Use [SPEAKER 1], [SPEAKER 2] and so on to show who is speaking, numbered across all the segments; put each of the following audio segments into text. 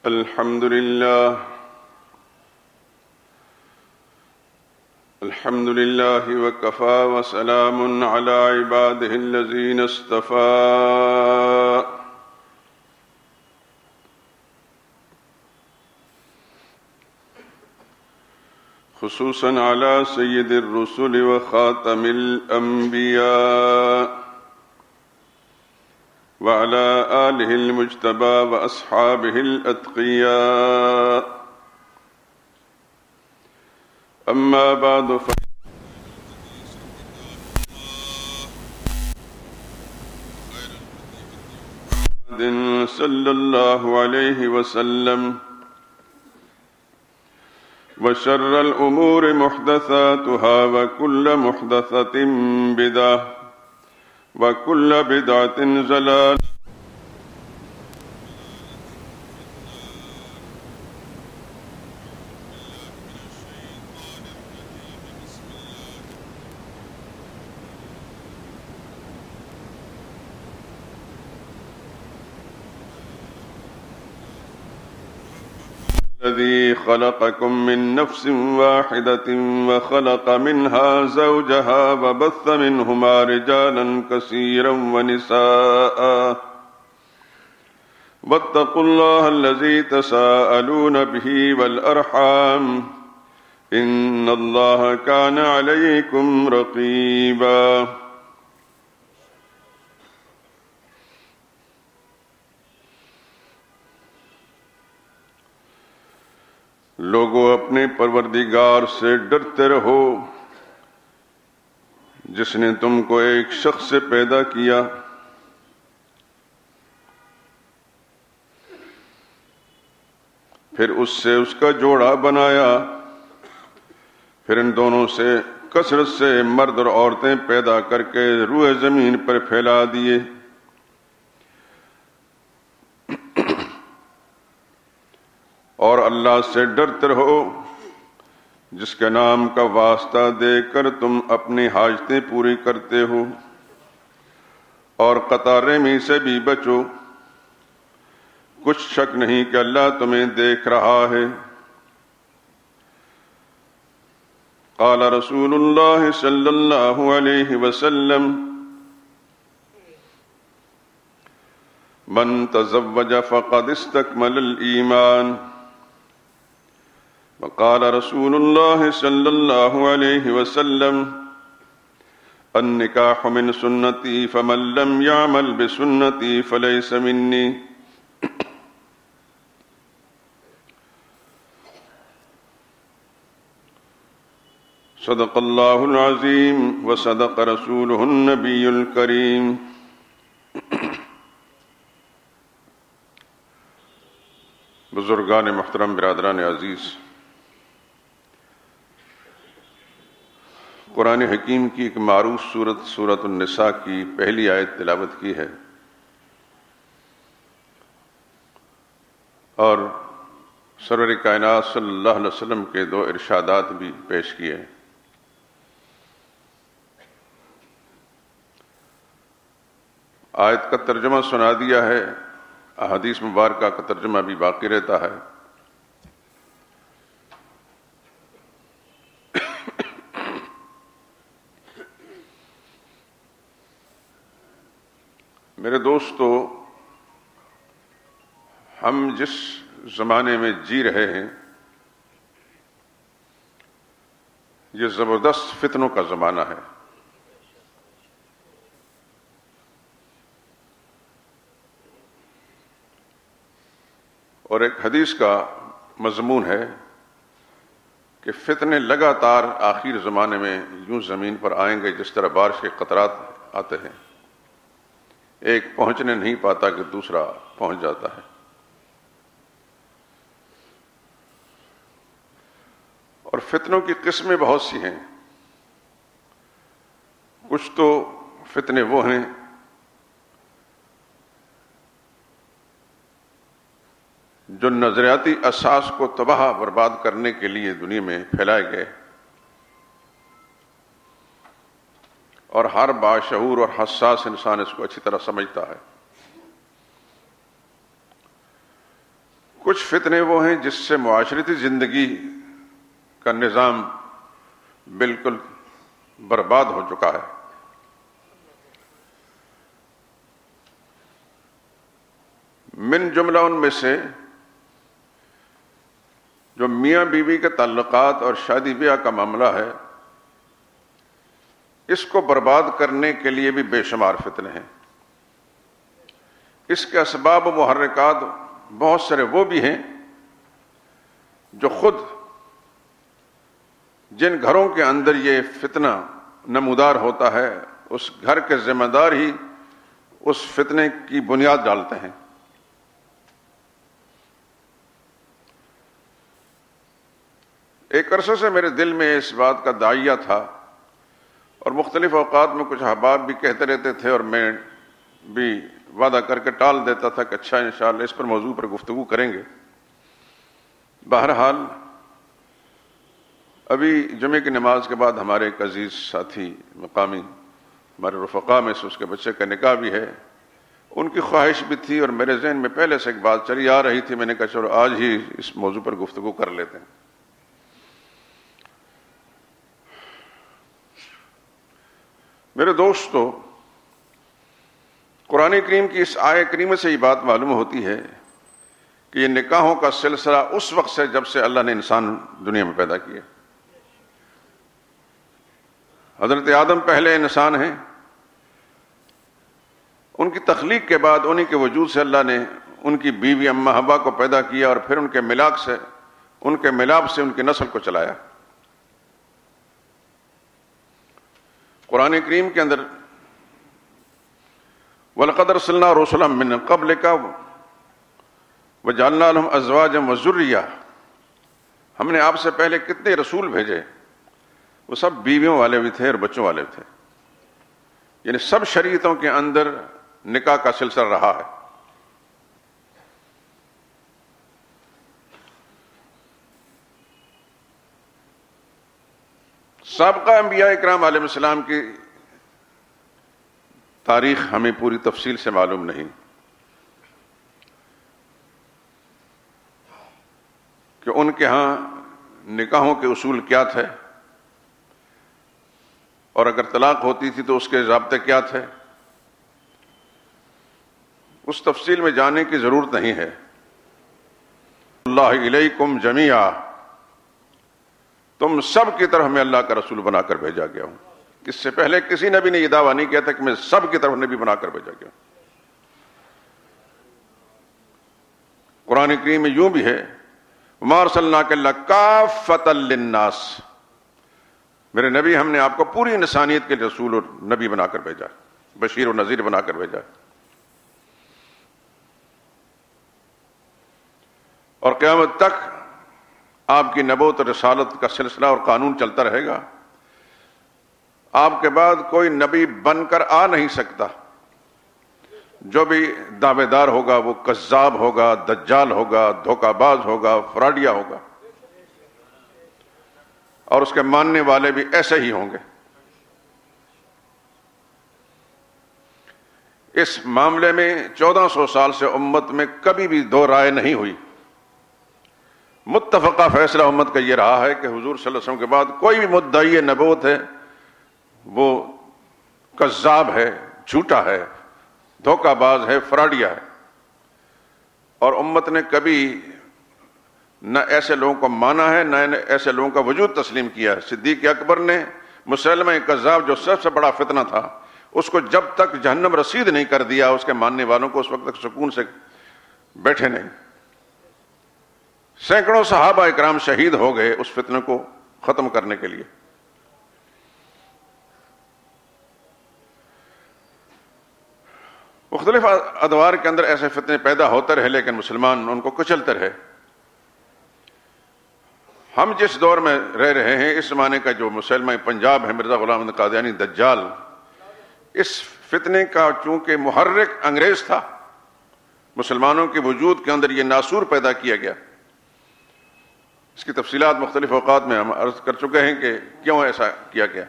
[SPEAKER 1] الحمد لله وكفى وسلام على عباده الذين اصطفى خصوصا على سيد الرسل وخاتم الأنبياء وعلى آله المجتبى وأصحابه الأتقياء. أما بعد صلى الله عليه وسلم وشر الأمور محدثاتها وكل محدثة بدعة وكل بدعة ضلالة الذي خلقكم من نفس واحدة وخلق منها زوجها وبث منهما رجالا كثيرا ونساء واتقوا الله الذي تساءلون به والأرحام إن الله كان عليكم رقيبا. لوگو اپنے پروردگار سے ڈرتے رہو جس نے تم کو ایک شخص سے پیدا کیا پھر اس سے اس کا جوڑا بنایا پھر ان دونوں سے کثرت سے مرد اور عورتیں پیدا کر کے روئے زمین پر پھیلا دیے. اور اللہ سے ڈرتے رہو جس کے نام کا واسطہ دے کر تم اپنی حاجتیں پوری کرتے ہو اور قطع رحمی سے بھی بچو. کچھ شک نہیں کہ اللہ تمہیں دیکھ رہا ہے. قال رسول اللہ صلی اللہ علیہ وسلم من تزوج فقد استکمل الایمان. وقال رسول اللہ صلی اللہ علیہ وسلم النکاح من سنتی فمن لم یعمل بسنتی فلیس منی. صدق اللہ العظیم وصدق رسولہ النبی الکریم. بزرگان محترم، برادران عزیز، قرآن حکیم کی ایک معروف سورۃ النساء کی پہلی آیت تلاوت کی ہے اور سرور کائنات صلی اللہ علیہ وسلم کے دو ارشادات بھی پیش کیے. آیت کا ترجمہ سنا دیا ہے، احادیث مبارکہ کا ترجمہ بھی باقی رہتا ہے. میرے دوستو، ہم جس زمانے میں جی رہے ہیں یہ زبردست فتنوں کا زمانہ ہے. اور ایک حدیث کا مضمون ہے کہ فتنے لگاتار آخر زمانے میں یوں زمین پر آئیں گے جس طرح بارش کے قطرات آتے ہیں، ایک پہنچنے نہیں پاتا کہ دوسرا پہنچ جاتا ہے. اور فتنوں کی قسمیں بہت سی ہیں. کچھ تو فتنے وہ ہیں جو نظریاتی اساس کو تباہ برباد کرنے کے لیے دنیا میں پھیلائے گئے اور ہر باشعور اور حساس انسان اس کو اچھی طرح سمجھتا ہے. کچھ کچھ فتنے وہ ہیں جس سے معاشرتی زندگی کا نظام بالکل برباد ہو چکا ہے. من جملہ ان میں سے جو میاں بیوی کے تعلقات اور شادی بیاہ کا معاملہ ہے، اس کو برباد کرنے کے لیے بھی بے شمار فتنے ہیں. اس کے اسباب و محرکات بہت سارے وہ بھی ہیں جو خود جن گھروں کے اندر یہ فتنہ نمودار ہوتا ہے اس گھر کے ذمہ دار ہی اس فتنے کی بنیاد ڈالتے ہیں. ایک عرصے سے میرے دل میں اس بات کا داعیہ تھا اور مختلف اوقات میں کچھ احباب بھی کہتے رہتے تھے اور میں بھی وعدہ کر کے ٹال دیتا تھا کہ اچھا انشاءاللہ اس پر موضوع پر گفتگو کریں گے. بہرحال ابھی جمعے کی نماز کے بعد ہمارے ایک عزیز ساتھی مقامی ہمارے رفقا میں سے اس کے بچے کا نکاح بھی ہے. ان کی خواہش بھی تھی اور میرے ذہن میں پہلے سے ایک بات چلی آ رہی تھی. میں نے کہا چلو آج ہی اس موضوع پر گفتگو کر لیتے ہیں. میرے دوستو، قرآن کریم کی اس آیہ کریمہ سے یہ بات معلوم ہوتی ہے کہ یہ نکاحوں کا سلسلہ اس وقت سے جب سے اللہ نے انسان دنیا میں پیدا کیا. حضرت آدم پہلے انسان ہیں. ان کی تخلیق کے بعد انہی کے وجود سے اللہ نے ان کی بیوی اماں حوا کو پیدا کیا اور پھر ان کے ملاپ سے ان کی نسل کو چلایا. قرآن کریم کے اندر وَلَقَدْ أَرْسَلْنَا رُسُلًا مِّن قَبْلِكَ وَجَعَلْنَا لَهُمْ أَزْوَاجًا وَذُرِّيَّةً، ہم نے آپ سے پہلے کتنے رسول بھیجے، وہ سب بیویوں والے بھی تھے اور بچوں والے بھی تھے. یعنی سب شریعتوں کے اندر نکاح کا سلسلہ رہا ہے. سابقہ انبیاء اکرام علیہ السلام کی تاریخ ہمیں پوری تفصیل سے معلوم نہیں کہ ان کے ہاں نکاحوں کے اصول کیا تھے اور اگر طلاق ہوتی تھی تو اس کے ضابطے کیا تھے. اس تفصیل میں جانے کی ضرورت نہیں ہے. اللہ الیکم جمیعا، تم سب کی طرف میں اللہ کا رسول بنا کر بھیجا گیا ہوں. اس سے پہلے کسی نبی نے یہ دعویٰ نہیں کیا تھا کہ میں سب کی طرف نبی بنا کر بھیجا گیا ہوں. قرآن کریم میں یوں بھی ہے وَمَا أَرْسَلْنَاكَ إِلَّا كَافَّةً لِلنَّاسِ، میرے نبی ہم نے آپ کو پوری انسانیت کے رسول اور نبی بنا کر بھیجا، بشیر و نذیر بنا کر بھیجا. اور قیامت تک آپ کی نبوت اور رسالت کا سلسلہ اور قانون چلتا رہے گا. آپ کے بعد کوئی نبی بن کر آ نہیں سکتا. جو بھی دعوے دار ہوگا وہ کذاب ہوگا، دجال ہوگا، دھوکہ باز ہوگا، فراڈیا ہوگا، اور اس کے ماننے والے بھی ایسے ہی ہوں گے. اس معاملے میں 1400 سال سے امت میں کبھی بھی دو رائے نہیں ہوئی. متفقہ فیصلہ امت کا یہ رہا ہے کہ حضور صلی اللہ علیہ وسلم کے بعد کوئی بھی مدعی نبوت ہے وہ کذاب ہے، جھوٹا ہے، دھوکہ باز ہے، فراڈیا ہے. اور امت نے کبھی نہ ایسے لوگوں کو مانا ہے نہ ایسے لوگوں کا وجود تسلیم کیا ہے. صدیق اکبر نے مسلمہ کذاب جو سب سے بڑا فتنہ تھا اس کو جب تک جہنم رسید نہیں کر دیا اس کے ماننے والوں کو اس وقت تک سکون سے بیٹھے نہیں. سینکڑوں صحابہ اکرام شہید ہو گئے اس فتنہ کو ختم کرنے کے لیے. مختلف ادوار کے اندر ایسے فتنے پیدا ہوتے رہے لیکن مسلمان ان کو کچلتے رہے. ہم جس دور میں رہ رہے ہیں اس زمانے کا جو مسلمہ پنجاب ہے مرزا غلام احمد قادیانی دجال، اس فتنے کا چونکہ محرک انگریز تھا، مسلمانوں کے وجود کے اندر یہ ناسور پیدا کیا گیا. اس کی تفصیلات مختلف اوقات میں ہم عرض کر چکے ہیں کہ کیوں ایسا کیا گیا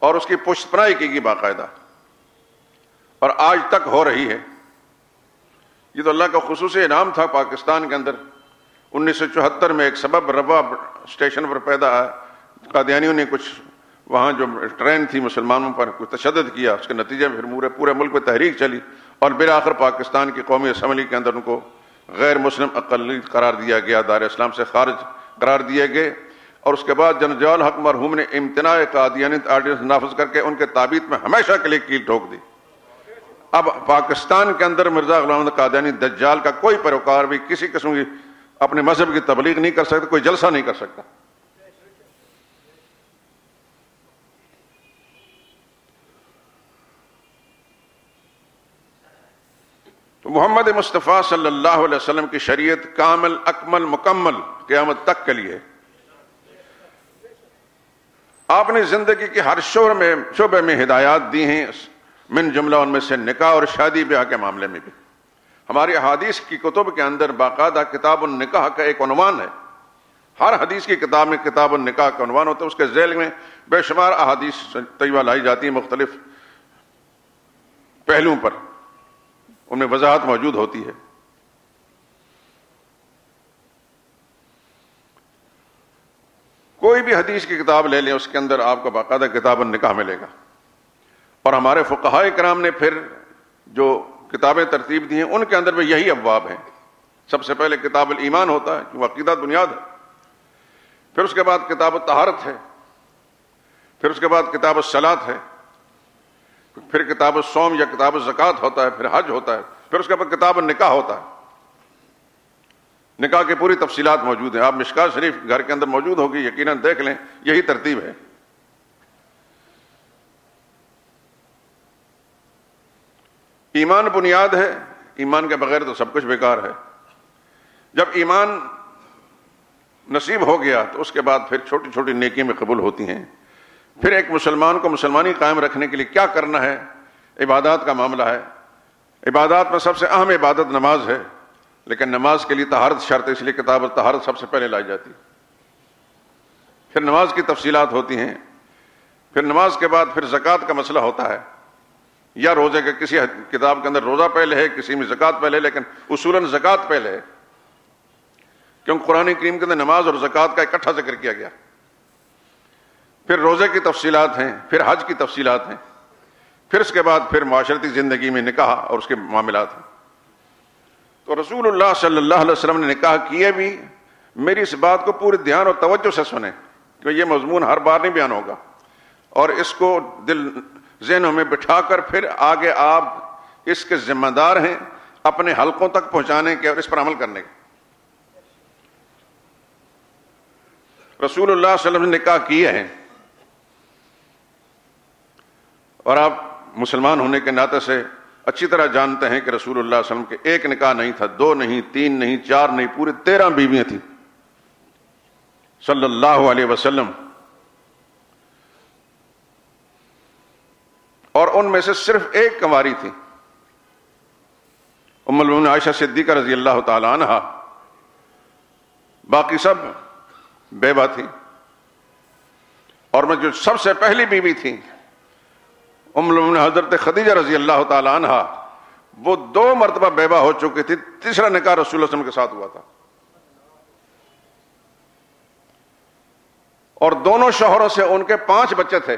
[SPEAKER 1] اور اس کی پشت پناہی کی گئی باقاعدہ اور آج تک ہو رہی ہے. یہ تو اللہ کا خصوصی انعام تھا پاکستان کے اندر۔ 1974 میں ایک سبب ربا اسٹیشن پر پیدا آیا، قادیانیوں نے کچھ وہاں جو ٹرین تھی مسلمانوں پر کوئی تشدد کیا، اس کے نتیجے میں پھر پورے ملک میں تحریک چلی اور بالآخر پاکستان کی قومی اسمبلی کے اندر ان کو غیر مسلم اقلیت قرار دیا گیا، دائرہ اسلام سے خارج قرار دیے گئے۔ اور اس کے بعد جنرل ضیاء الحق مرحوم نے امتناع قادیانیت آرڈیننس نافذ کر کے ان کے تابیت میں ہمیشہ کے لیے کیل ٹھوک دی۔ اب پاکستان کے اندر مرزا غلام احمد قادیانی دجال کا کوئی پیروکار بھی کسی قسم کی اپنے مذہب کی تبلیغ نہیں کر سکتا، کوئی جلسہ نہیں کر سکتا۔ تو محمد مصطفیٰ صلی اللہ علیہ وسلم کی شریعت کامل، اکمل، مکمل قیامت تک کے لیے۔ آپ نے زندگی کے ہر شعبے میں ہدایات دی ہیں، من جملہ ان میں سے نکاح اور شادی بیاہ کے معاملے میں بھی۔ ہماری احادیث کی کتب کے اندر باقاعدہ کتاب النکاح کا ایک عنوان ہے۔ ہر حدیث کی کتاب میں کتاب النکاح کا عنوان ہوتا ہے، اس کے ذیل میں بے شمار احادیث طیبہ لائی جاتی ہیں مختلف پہلوؤں پر، ان میں وضاحت موجود ہوتی ہے۔ کوئی بھی حدیث کی کتاب لے لیں، اس کے اندر آپ کو باقاعدہ کتاب النکاح ملے گا۔ اور ہمارے فقہاء کرام نے پھر جو کتابیں ترتیب دی ہیں ان کے اندر بھی یہی ابواب ہیں۔ سب سے پہلے کتاب الایمان ہوتا ہے جو عقیدہ بنیاد ہے، پھر اس کے بعد کتاب الطہارت ہے، پھر اس کے بعد کتاب الصلاۃ ہے، پھر کتاب الصوم یا کتاب الزکوٰۃ ہوتا ہے، پھر حج ہوتا ہے، پھر اس کے بعد کتاب النکاح ہوتا ہے۔ نکاح کی پوری تفصیلات موجود ہیں، آپ مشکوٰۃ شریف گھر کے اندر موجود ہوگی، یقیناً دیکھ لیں، یہی ترتیب ہے۔ ایمان بنیاد ہے، ایمان کے بغیر تو سب کچھ بیکار ہے۔ جب ایمان نصیب ہو گیا تو اس کے بعد پھر چھوٹی چھوٹی نیکی میں قبول ہوتی ہیں۔ پھر ایک مسلمان کو مسلمانی قائم رکھنے کے لیے کیا کرنا ہے، عبادات کا معاملہ ہے۔ عبادات میں سب سے اہم عبادت نماز ہے، لیکن نماز کے لیے طہارت شرط ہے، اس لیے کتاب الطہارت سب سے پہلے لائی جاتی۔ پھر نماز کی تفصیلات ہوتی ہیں، پھر نماز کے بعد پھر زکوٰۃ کا مسئلہ ہوتا ہے، یا روزے کے کسی کتاب کے اندر روزہ پہلے ہے، کسی میں زکوٰۃ پہلے ہے، لیکن اصولاً زکوٰۃ پہلے ہے، کیونکہ قرآن کریم کے اندر نماز اور زکوٰۃ کا اکٹھا ذکر کیا گیا۔ پھر روزے کی تفصیلات ہیں، پھر حج کی تفصیلات ہیں، پھر اس کے بعد پھر معاشرتی زندگی میں نکاح اور اس کے معاملات ہیں۔ تو رسول اللہ صلی اللہ علیہ وسلم نے نکاح کیے بھی، میری اس بات کو پورے دھیان اور توجہ سے سنیں، کہ یہ مضمون ہر بار نہیں بیان ہوگا، اور اس کو ذہنوں میں بٹھا کر پھر آگے آپ اس کے ذمہ دار ہیں اپنے حلقوں تک پہنچانے کے اور اس پر عمل کرنے کے۔ رسول اللہ صلی اللہ علیہ وسلم نے نکاح کیے ہیں، اور آپ مسلمان ہونے کے ناطے سے اچھی طرح جانتے ہیں کہ رسول اللہ صلی اللہ علیہ وسلم کے ایک نکاح نہیں تھا، 2 نہیں، 3 نہیں، 4 نہیں، پورے 13 بیویاں تھیں صلی اللہ علیہ وسلم، اور ان میں سے صرف ایک کنواری تھی، ام المؤمنین عائشہ صدیقہ رضی اللہ تعالی عنہا، باقی سب بیوہ تھی۔ اور میں جو سب سے پہلی بیوی تھی ام المؤمنین حضرت خدیجہ رضی اللہ تعالی عنہا، وہ 2 مرتبہ بیوہ ہو چکی تھی، تیسرا نکاح رسول اللہ صلی اللہ علیہ وسلم کے ساتھ ہوا تھا، اور دونوں شوہروں سے ان کے 5 بچے تھے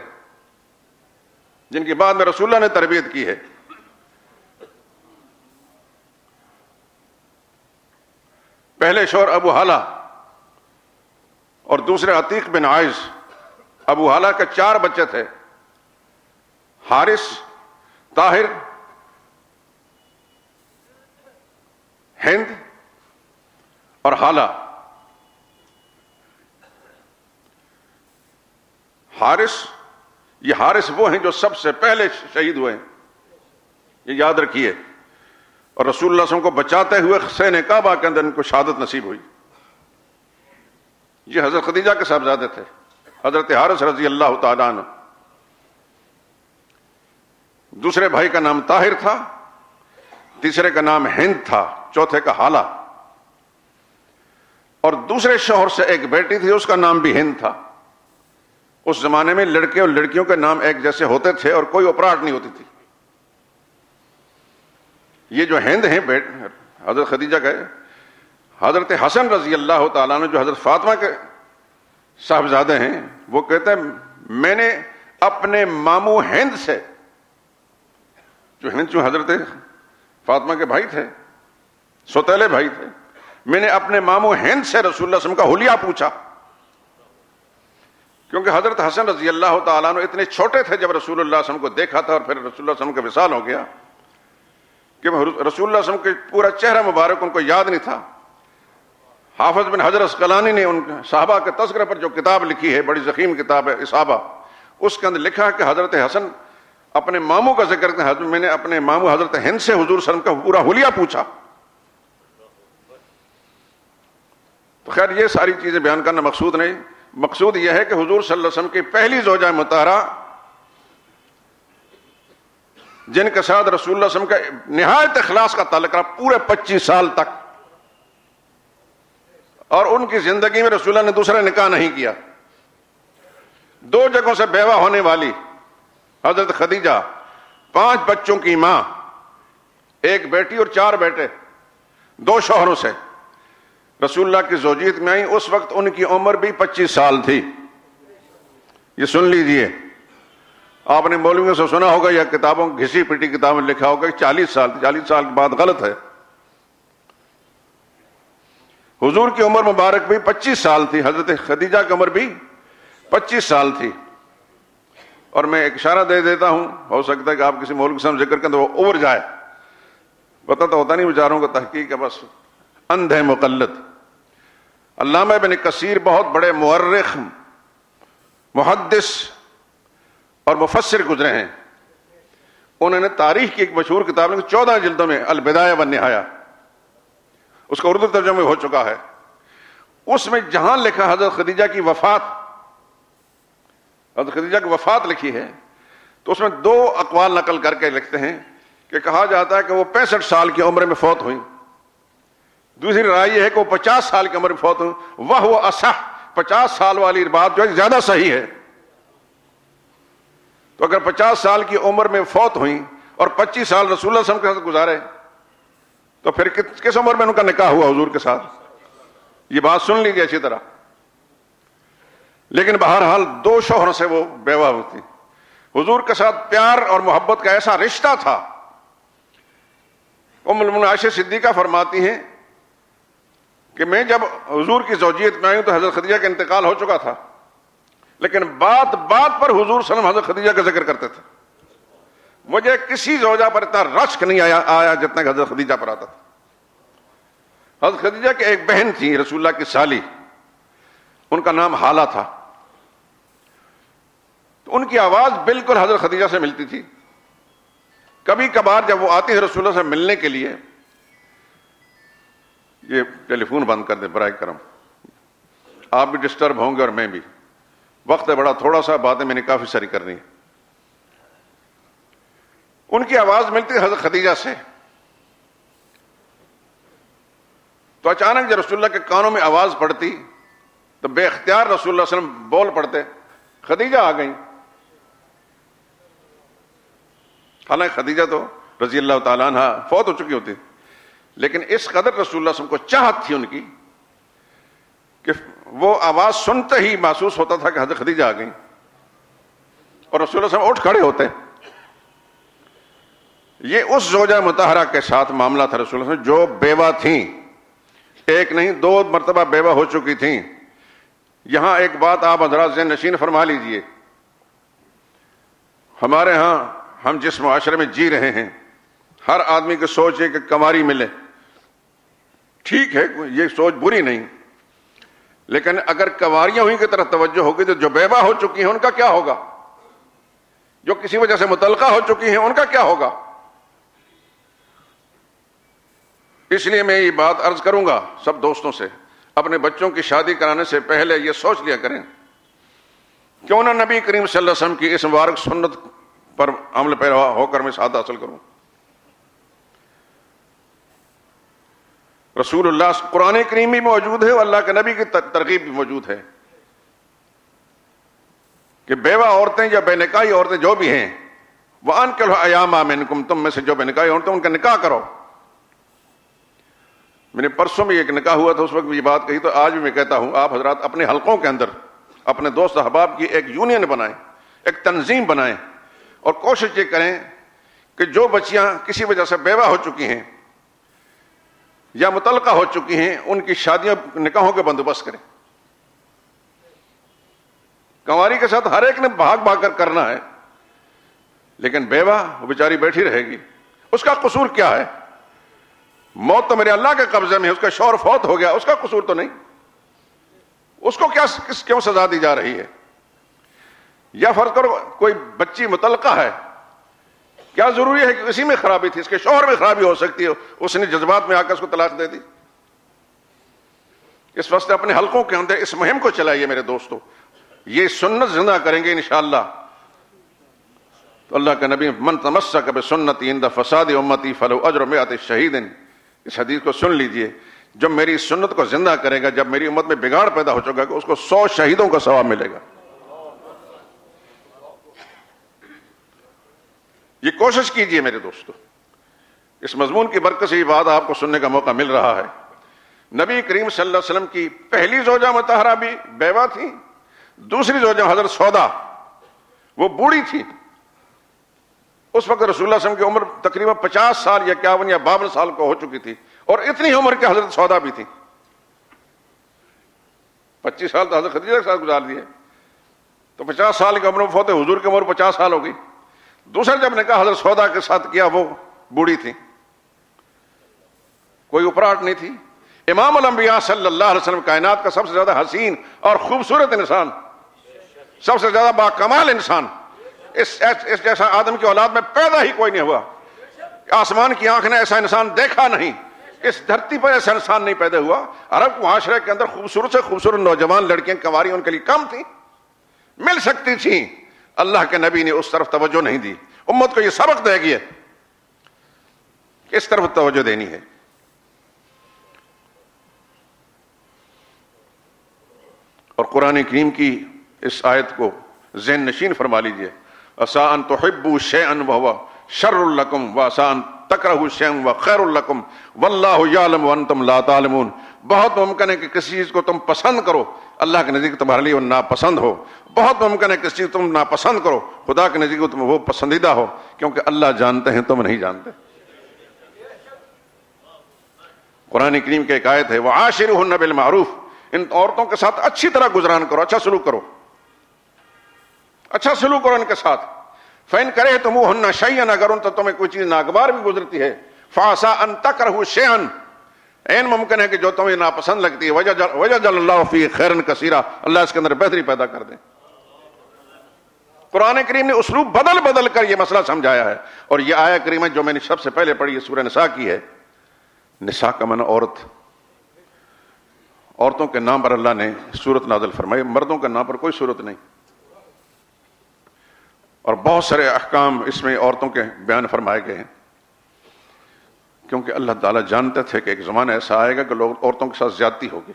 [SPEAKER 1] جن کی بعد میں رسول اللہ نے تربیت کی ہے۔ پہلے شوہر ابو حالہ اور دوسرے عتیق بن عائز۔ ابو حالہ کے 4 بچے تھے، حارث، طاہر، ہند اور حالہ۔ یہ حارث وہ ہیں جو سب سے پہلے شہید ہوئے ہیں، یہ یاد رکھیے، اور رسول اللہ صلی اللہ علیہ وسلم کو بچاتے ہوئے حسین کعبہ کے اندر ان کو شہادت نصیب ہوئی۔ یہ حضرت خدیجہ کے صاحبزادے تھے، حضرت حارث رضی اللہ تعالیٰ عنہ۔ دوسرے بھائی کا نام طاہر تھا، تیسرے کا نام ہند تھا، چوتھے کا حالہ، اور دوسرے شوہر سے ایک بیٹی تھی، اس کا نام بھی ہند تھا۔ اس زمانے میں لڑکے اور لڑکیوں کے نام ایک جیسے ہوتے تھے اور کوئی اپراٹ نہیں ہوتی تھی۔ یہ جو ہند ہیں حضرت خدیجہ گئے، حضرت حسن رضی اللہ تعالیٰ عنہ جو حضرت فاطمہ کے صاحبزادے ہیں، وہ کہتے ہیں میں نے اپنے ماموں ہند سے، جو ہند جو حضرت فاطمہ کے بھائی تھے، سوتیلے بھائی تھے، میں نے اپنے ماموں ہند سے رسول اللہ صلی اللہ علیہ وسلم کا حلیہ پوچھا، کیونکہ حضرت حسن رضی اللہ تعالیٰ عنہ اتنے چھوٹے تھے جب رسول اللہ صلی اللہ علیہ وسلم کو دیکھا تھا، اور پھر رسول اللہ صلی اللہ علیہ وسلم کا وصال ہو گیا کہ رسول اللہ صلی اللہ علیہ وسلم کے پورا چہرہ مبارک ان کو یاد نہیں تھا۔ حافظ بن حجر اسقلانی نے ان صحابہ کے تذکرہ پر جو کتاب لکھی ہے، بڑی ضخیم کتاب ہے اصابہ، اس کے اندر لکھا ہے کہ حضرت حسن اپنے ماموں کا ذکر کرتے ہیں، میں نے اپنے ماموں حضرت ہند سے حضور صلی اللہ علیہ وسلم کا پورا حلیہ پوچھا۔ تو خیر یہ ساری چیزیں بیان کرنا مقصود نہیں، مقصود یہ ہے کہ حضور صلی اللہ علیہ وسلم کی پہلی زوجہ مطہرہ جن کے ساتھ رسول اللہ صلی اللہ علیہ وسلم کا نہایت اخلاص کا تعلق رہا پورے 25 سال تک، اور ان کی زندگی میں رسول اللہ نے دوسرا نکاح نہیں کیا، 2 جگہوں سے بیوہ ہونے والی حضرت خدیجہ، 5 بچوں کی ماں، 1 بیٹی اور 4 بیٹے، 2 شوہروں سے رسول اللہ کی زوجیت میں آئی۔ اس وقت ان کی عمر بھی 25 سال تھی۔ یہ سن لیجئے، آپ نے مولویوں سے سنا ہوگا یا کتابوں گھسی پٹی کتابوں میں لکھا ہوگا کہ 40 سال، 40 سال کی بات غلط ہے۔ حضور کی عمر مبارک بھی 25 سال تھی، حضرت خدیجہ کی عمر بھی 25 سال تھی۔ اور میں ایک اشارہ دے دیتا ہوں، ہو سکتا ہے کہ آپ کسی مولوی کے سامنے ذکر کریں تو وہ اوور جائے، پتہ تو ہوتا نہیں بیچاروں کو، تحقیق ہے بس اندھے مقلد۔ علامہ ابن کثیر بہت بڑے مورخ، محدث اور مفسر گزرے ہیں، انہوں نے تاریخ کی ایک مشہور کتاب لکھی 14 جلدوں میں، البدایہ والنہایہ، اس کا اردو ترجمہ ہو چکا ہے۔ اس میں جہاں لکھا حضرت خدیجہ کی وفات، حضرت خدیجہ کی وفات لکھی ہے، تو اس میں 2 اقوال نقل کر کے لکھتے ہیں کہ کہا جاتا ہے کہ وہ 65 سال کی عمر میں فوت ہوئی، دوسری رائے یہ ہے کہ وہ 50 سال کی عمر میں فوت ہوئی، وہ اصح، 50 سال والی بات جو ہے زیادہ صحیح ہے۔ تو اگر 50 سال کی عمر میں فوت ہوئی اور 25 سال رسول اللہ صلی اللہ علیہ وسلم کے ساتھ گزارے، تو پھر کس عمر میں ان کا نکاح ہوا حضور کے ساتھ؟ یہ بات سن لیجیے اچھی طرح۔ لیکن بہرحال 2 شوہروں سے وہ بیوہ ہوتی، حضور کے ساتھ پیار اور محبت کا ایسا رشتہ تھا۔ ام المؤمنین عائشہ صدیقہ فرماتی ہیں کہ میں جب حضور کی زوجیت میں آئی تو حضرت خدیجہ کا انتقال ہو چکا تھا، لیکن بات بات پر حضور صلی اللہ علیہ وسلم حضرت خدیجہ کا ذکر کرتے تھے۔ مجھے کسی زوجہ پر اتنا رشک نہیں آیا جتنا کہ حضرت خدیجہ پر آتا تھا۔ حضرت خدیجہ کی ایک بہن تھی رسول اللہ کی سالی، ان کا نام حالہ تھا، تو ان کی آواز بالکل حضرت خدیجہ سے ملتی تھی۔ کبھی کبھار جب وہ آتی ہے رسول اللہ سے ملنے کے لیے، یہ ٹیلی فون بند کر دیں برائے کرم، آپ بھی ڈسٹرب ہوں گے اور میں بھی، وقت ہے بڑا تھوڑا سا، باتیں میں نے کافی ساری کرنی ہے۔ ان کی آواز ملتی حضرت خدیجہ سے، تو اچانک جب رسول اللہ کے کانوں میں آواز پڑتی تو بے اختیار رسول اللہ صلی اللہ علیہ وسلم بول پڑتے، خدیجہ آ گئیں۔ حالانکہ خدیجہ تو رضی اللہ تعالیٰ عنہ فوت ہو چکی ہوتی، لیکن اس قدر رسول اللہ صلی اللہ علیہ وسلم کو چاہت تھی ان کی کہ وہ آواز سنتے ہی محسوس ہوتا تھا کہ حضرت خدیجہ آ گئیں، اور رسول اللہ صلی اللہ علیہ وسلم اٹھ کھڑے ہوتے۔ یہ اس زوجہ مطہرہ کے ساتھ معاملہ تھا رسول اللہ صلی اللہ علیہ وسلم جو بیوہ تھیں، ایک نہیں 2 مرتبہ بیوہ ہو چکی تھیں۔ یہاں ایک بات آپ حضرات ذہن نشین فرما لیجئے، ہمارے ہاں ہم جس معاشرے میں جی رہے ہیں، ہر آدمی کی سوچ ہے کہ کنواری ملے، ٹھیک ہے، یہ سوچ بری نہیں، لیکن اگر کنواریاں ہوئی کی طرف توجہ ہوگی تو جو بیوہ ہو چکی ہیں ان کا کیا ہوگا؟ جو کسی وجہ سے متعلقہ ہو چکی ہیں ان کا کیا ہوگا؟ اس لیے میں یہ بات عرض کروں گا سب دوستوں سے، اپنے بچوں کی شادی کرانے سے پہلے یہ سوچ لیا کریں، کیوں نہ نبی کریم صلی اللہ علیہ وسلم کی اس مبارک سنت پر عمل پیرا ہو کر میں سعادت حاصل کروں۔ رسول اللہ قرآن کریم بھی موجود ہے اور اللہ کے نبی کی ترغیب بھی موجود ہے کہ بیوہ عورتیں یا بے نکاحی عورتیں جو بھی ہیں، وَأَنكِحُوا الْأَيَامَ مِنكُمْ، تم میں سے جو بے نکاحی عورتیں ان کا نکاح کرو۔ میں نے پرسوں میں ایک نکاح ہوا تھا، اس وقت بھی یہ بات کہی، تو آج بھی میں کہتا ہوں، آپ حضرات اپنے حلقوں کے اندر اپنے دوست احباب کی ایک یونین بنائیں، ایک تنظیم بنائیں، اور کوشش یہ کریں کہ جو بچیاں کسی وجہ سے بیوہ ہو چکی ہیں یا مطلقہ ہو چکی ہیں، ان کی شادیوں نکاحوں کے بندوبست کریں۔ کنواری کے ساتھ ہر ایک نے بھاگ بھاگ کر کرنا ہے، لیکن بیوہ وہ بیچاری بیٹھی رہے گی، اس کا قصور کیا ہے؟ موت تو میرے اللہ کے قبضے میں ہے، اس کا شوہر فوت ہو گیا، اس کا قصور تو نہیں، اس کو کیوں سزا دی جا رہی ہے؟ یا فرض کرو کوئی بچی مطلقہ ہے، کیا ضروری ہے کہ اسی میں خرابی تھی؟ اس کے شوہر میں خرابی ہو سکتی ہے، اس نے جذبات میں آ کر اس کو طلاق دے دی۔ اس واسطے اپنے حلقوں کے اندر اس مہم کو چلائیے میرے دوستو، یہ سنت زندہ کریں گے انشاءاللہ تو اللہ کا نبی من تمسک بسنتی عند فساد امتی فلو اجر مئۃ شہید، اس حدیث کو سن لیجئے، جب میری سنت کو زندہ کرے گا، جب میری امت میں بگاڑ پیدا ہو چکا کہ اس کو 100 شہیدوں کا ثواب ملے گا۔ یہ کوشش کیجئے میرے دوستو، اس مضمون کی برکت سے یہ بات آپ کو سننے کا موقع مل رہا ہے۔ نبی کریم صلی اللہ علیہ وسلم کی پہلی زوجہ مطہرہ بھی بیوہ تھی، دوسری زوجہ حضرت سودا وہ بوڑھی تھی، اس وقت رسول اللہ صلی اللہ علیہ وسلم کی عمر تقریباً 50 سال یا 51 یا 52 سال کو ہو چکی تھی، اور اتنی عمر کے حضرت سودا بھی تھی۔ 25 سال تو حضرت خدیجہ کے ساتھ گزار دیے، تو 50 سال کی عمر میں فوت، حضور کی عمر 50 سال ہو گئی۔ دوسرا جب نے کہا حضرت سودا کے ساتھ کیا، وہ بوڑھی تھی، کوئی اپراٹ نہیں تھی۔ امام الانبیاء صلی اللہ علیہ وسلم کائنات کا سب سے زیادہ حسین اور خوبصورت انسان، سب سے زیادہ باکمال انسان، اس جیسا آدم کی اولاد میں پیدا ہی کوئی نہیں ہوا، آسمان کی آنکھ نے ایسا انسان دیکھا نہیں، اس دھرتی پر ایسا انسان نہیں پیدا ہوا۔ عرب معاشرے کے اندر خوبصورت سے خوبصورت نوجوان لڑکیاں کنواری ان کے لیے کم تھیں، مل سکتی تھیں، اللہ کے نبی نے اس طرف توجہ نہیں دی۔ امت کو یہ سبق دے گی کہ اس طرف توجہ دینی ہے۔ اور قرآن کریم کی اس آیت کو ذہن نشین فرما لیجئے، عسیٰ ان تحبوا شیئا وہو شر لکم وعسیٰ ان تکرہوا شیئا وہو خیر لکم واللہ یعلم وانتم لا تعلمون۔ بہت ممکن ہے کہ کسی چیز کو تم پسند کرو، اللہ کے نزدیک تمہارے لیے وہ ناپسند ہو، بہت ممکن ہے کسی چیز تم ناپسند کرو، خدا کے نزدیک تم وہ پسندیدہ ہو، کیونکہ اللہ جانتے ہیں تم نہیں جانتے۔ قرآن کریم کی ایک آیت ہے، وعاشرہن بالمعروف، ان عورتوں کے ساتھ اچھی طرح گزران کرو، اچھا سلوک کرو، اچھا سلوک کرو ان کے ساتھ۔ فَإِن كَرِهْتُمُوهُنَّ شَيْئًا، اگر ان تو تمہیں کوئی چیز ناگوار بھی گزرتی ہے، فَعَسَىٰ أَن تَكْرَهُوا شَيْئًا، این ممکن ہے کہ جو تمہیں ناپسند لگتی ہے، وَيَجْعَلْ اللَّهُ فِيهِ خَيْرًا كَثِيرًا، اللہ اس کے اندر بہتری پیدا کر دے۔ قرآن کریم نے اسلوب بدل بدل کر یہ مسئلہ سمجھایا ہے، اور یہ آیہ کریمہ جو میں نے سب سے پہلے پڑھی ہے سورہ نساء کی ہے۔ نساء کا معنی عورت، عورتوں کے نام پر اللہ نے سورت نازل فرمائی، مردوں کے نام پر کوئی سورت نہیں، اور بہت سارے احکام اس میں عورتوں کے بیان فرمائے گئے ہیں، کیونکہ اللہ تعالیٰ جانتے تھے کہ ایک زمانہ ایسا آئے گا کہ لوگ عورتوں کے ساتھ زیادتی ہوگی۔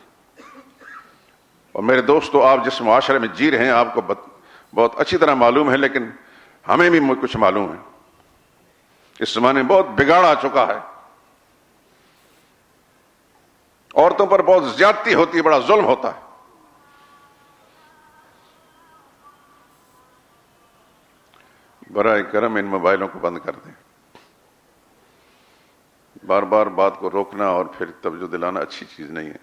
[SPEAKER 1] اور میرے دوستو، آپ جس معاشرے میں جی رہے ہیں آپ کو بہت اچھی طرح معلوم ہے، لیکن ہمیں بھی کچھ معلوم ہے، اس زمانے میں بہت بگاڑ آ چکا ہے، عورتوں پر بہت زیادتی ہوتی ہے، بڑا ظلم ہوتا ہے۔ برائے کرم ان موبائلوں کو بند کر دیں، بار بار بات کو روکنا اور پھر توجہ دلانا اچھی چیز نہیں ہے۔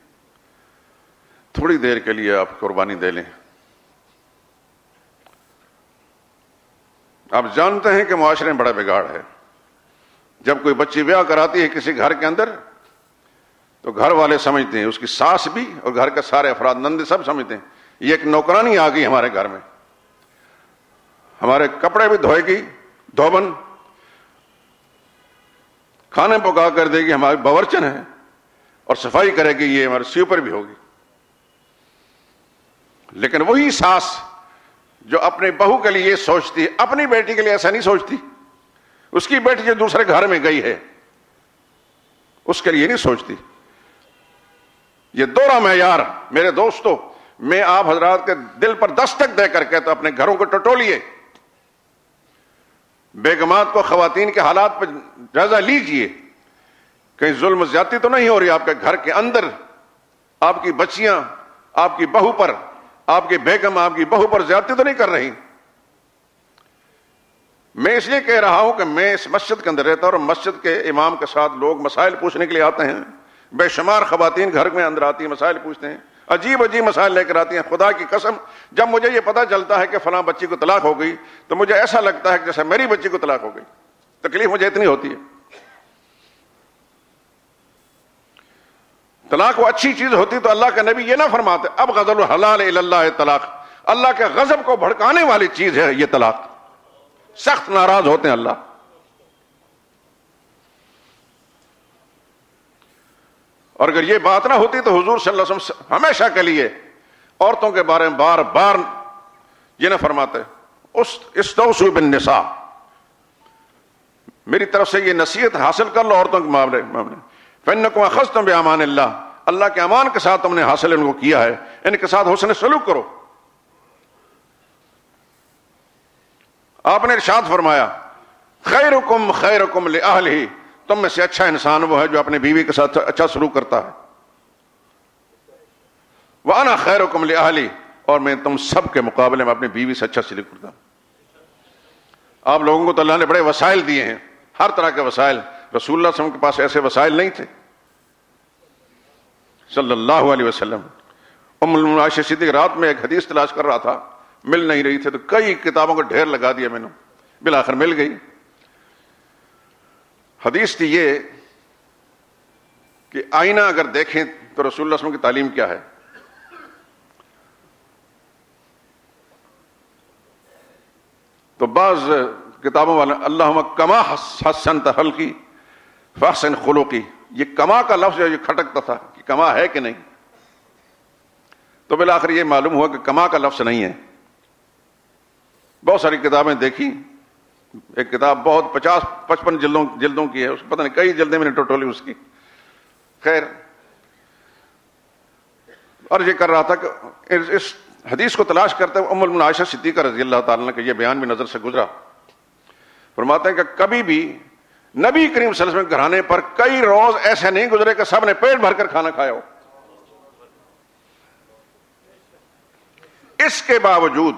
[SPEAKER 1] تھوڑی دیر کے لیے آپ قربانی دے لیں۔ آپ جانتے ہیں کہ معاشرے میں بڑا بگاڑ ہے، جب کوئی بچی بیاہ کراتی ہے کسی گھر کے اندر تو گھر والے سمجھتے ہیں، اس کی ساس بھی اور گھر کے سارے افراد نندے سب سمجھتے ہیں یہ ایک نوکرانی آ گئی ہمارے گھر میں، ہمارے کپڑے بھی دھوئے گی، دھوبن کھانے پکا کر دے گی، ہماری باورچن ہے، اور صفائی کرے گی، یہ ہمارے سویپر بھی ہوگی۔ لیکن وہی ساس جو اپنے بہو کے لیے یہ سوچتی ہے، اپنی بیٹی کے لیے ایسا نہیں سوچتی، اس کی بیٹی جو دوسرے گھر میں گئی ہے اس کے لیے نہیں سوچتی۔ یہ دوہرا معیار میرے دوستو، میں آپ حضرات کے دل پر دستک دے کر کہتا ہوں، اپنے گھروں کو ٹٹولیے، بیگمات کو، خواتین کے حالات پر جائزہ لیجئے کہیں ظلم زیادتی تو نہیں ہو رہی آپ کے گھر کے اندر؟ آپ کی بچیاں آپ کی بہو پر، آپ کی بیگم آپ کی بہو پر زیادتی تو نہیں کر رہی؟ میں اس لیے کہہ رہا ہوں کہ میں اس مسجد کے اندر رہتا ہوں اور مسجد کے امام کے ساتھ لوگ مسائل پوچھنے کے لیے آتے ہیں، بے شمار خواتین گھر میں اندر آتی ہیں، مسائل پوچھتے ہیں، عجیب عجیب مسائل لے کر آتی ہیں۔ خدا کی قسم جب مجھے یہ پتہ چلتا ہے کہ فلاں بچی کو طلاق ہو گئی تو مجھے ایسا لگتا ہے کہ جیسے میری بچی کو طلاق ہو گئی، تکلیف مجھے اتنی ہوتی ہے۔ طلاق وہ اچھی چیز ہوتی تو اللہ کے نبی یہ نہ فرماتے اب غضب الحلال الی اللہ طلاق، اللہ کے غضب کو بھڑکانے والی چیز ہے یہ طلاق، سخت ناراض ہوتے ہیں اللہ۔ اور اگر یہ بات نہ ہوتی تو حضور صلی اللہ علیہ وسلم ہمیشہ کے لیے عورتوں کے بارے میں بار بار یہ نہ فرماتے استوصوا بالنساء، میری طرف سے یہ نصیحت حاصل کر لو عورتوں کے معاملے فإنکم اخذتم بأمان اللہ، اللہ کے امان کے ساتھ تم نے حاصل ان کو کیا ہے، ان کے ساتھ حسن سلوک کرو۔ آپ نے ارشاد فرمایا خیرکم خیرکم لأہلہ، تم میں سے اچھا انسان وہ ہے جو اپنی بیوی کے ساتھ اچھا سلوک کرتا ہے۔ وَأَنَا خَيْرُكُمْ لِأَهْلِي، اور میں تم سب کے مقابلے میں اپنی بیوی سے اچھا سلوک کرتا ہوں۔ آپ لوگوں کو تو اللہ نے بڑے وسائل دیے ہیں، ہر طرح کے وسائل، رسول اللہ صلی اللہ علیہ وسلم کے پاس ایسے وسائل نہیں تھے صلی اللہ علیہ وسلم۔ ام المؤمنین عائشہ صدیقہ رات میں ایک حدیث تلاش کر رہا تھا، مل نہیں رہی تھی تو کئی کتابوں کا ڈھیر لگا دیا میں نے، بالآخر مل گئی۔ حدیث تھی یہ کہ آئینہ اگر دیکھیں تو رسول اللہ صلی اللہ علیہ وسلم کی تعلیم کیا ہے۔ تو بعض کتابوں والے اللہم کما حسنت خلقی فاحسن خلقی، یہ کما کا لفظ جو یہ کھٹکتا تھا کہ کما ہے کہ نہیں، تو بالآخر یہ معلوم ہوا کہ کما کا لفظ نہیں ہے۔ بہت ساری کتابیں دیکھی، ایک کتاب بہت 50-55 جلدوں کی ہے، اس پتہ نہیں کئی جلدیں میں نے ٹوٹولی اس کی۔ خیر، اور یہ کر رہا تھا کہ اس حدیث کو تلاش کرتے ہوئے ام المؤمنین عائشہ صدیقہ رضی اللہ تعالیٰ کا یہ بیان بھی نظر سے گزرا۔ فرماتے ہیں کہ کبھی بھی نبی کریم صلی اللہ علیہ وسلم کے گھرانے پر کئی روز ایسے نہیں گزرے کہ سب نے پیٹ بھر کر کھانا کھایا ہو۔ اس کے باوجود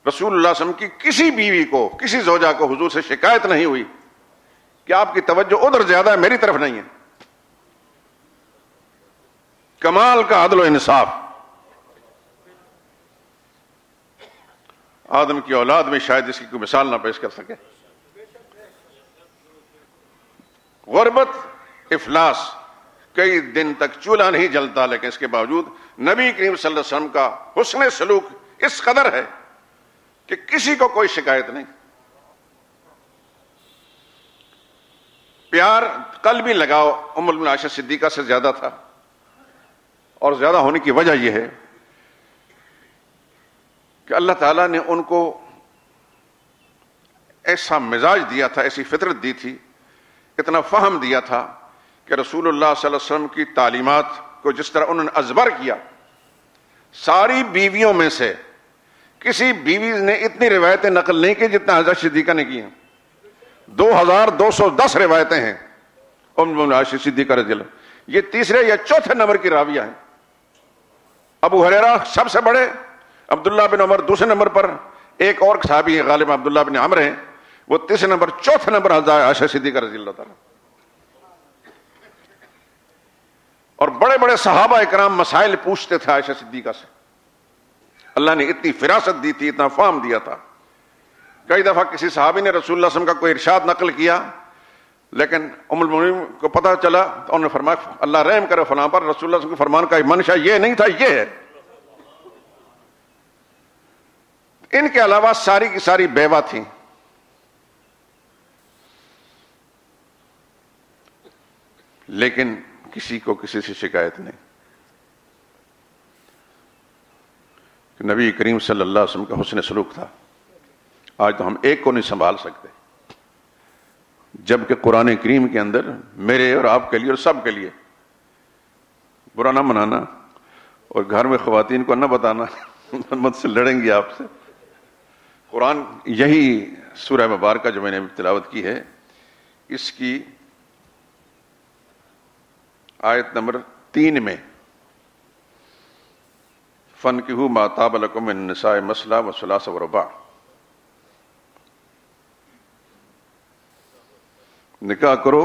[SPEAKER 1] رسول اللہ صلی اللہ علیہ وسلم کی کسی بیوی کو، کسی زوجہ کو حضور سے شکایت نہیں ہوئی کہ آپ کی توجہ ادھر زیادہ ہے، میری طرف نہیں ہے۔ کمال کا عدل و انصاف۔ آدم کی اولاد میں شاید اس کی کوئی مثال نہ پیش کر سکے۔ غربت، افلاس، کئی دن تک چولہا نہیں جلتا، لیکن اس کے باوجود نبی کریم صلی اللہ علیہ وسلم کا حسن سلوک اس قدر ہے کہ کسی کو کوئی شکایت نہیں۔ پیار قلبی لگاؤ ام المؤمنین عائشہ صدیقہ سے زیادہ تھا، اور زیادہ ہونے کی وجہ یہ ہے کہ اللہ تعالیٰ نے ان کو ایسا مزاج دیا تھا، ایسی فطرت دی تھی، اتنا فہم دیا تھا کہ رسول اللہ صلی اللہ علیہ وسلم کی تعلیمات کو جس طرح انہوں نے ازبر کیا، ساری بیویوں میں سے کسی بیوی نے اتنی روایتیں نقل نہیں کی جتنا حضرت صدیقہ نے کی ہیں۔ 2210 روایتیں ہیں ام المؤمنین عائشہ صدیقہ رضی اللہ۔ یہ تیسرے یا چوتھے نمبر کی راویہ ہیں۔ ابو ہریرہ سب سے بڑے، عبداللہ بن عمر دوسرے نمبر پر، ایک اور صحابی ہے غالباً عبداللہ بن عمر ہیں، وہ تیسرے نمبر، چوتھے نمبر حضرت عائشہ صدیقہ رضی اللہ تعالیٰ۔ اور بڑے بڑے صحابہ اکرام مسائل پوچھتے تھے عائشہ صدیقہ سے، اللہ نے اتنی فراست دی تھی، اتنا فہم دیا تھا۔ کئی دفعہ کسی صحابی نے رسول اللہ صلی اللہ علیہ وسلم کا کوئی ارشاد نقل کیا، لیکن ام المؤمنین کو پتہ چلا تو انہوں نے فرمایا اللہ رحم کرے فلاں پر، رسول اللہ صلی اللہ علیہ وسلم کے فرمان کا منشا یہ نہیں تھا، یہ ہے۔ ان کے علاوہ ساری کی ساری بیوہ تھیں، لیکن کسی کو کسی سے شکایت نہیں۔ نبی کریم صلی اللہ علیہ وسلم کا حسن سلوک تھا۔ آج تو ہم ایک کو نہیں سنبھال سکتے، جبکہ قرآن کریم کے اندر میرے اور آپ کے لیے اور سب کے لیے برا نہ منانا اور گھر میں خواتین کو نہ بتانا، مت سے لڑیں گی آپ سے۔ قرآن یہی سورہ مبارکہ جو میں نے ابھی تلاوت کی ہے، اس کی آیت نمبر 3 میں فَانْكِحُوا مَا طَابَ لَكُم مِّنَ النِّسَاءِ مَثْنَىٰ وَثُلَاثَ وَرُبَاعَ، نکاح کرو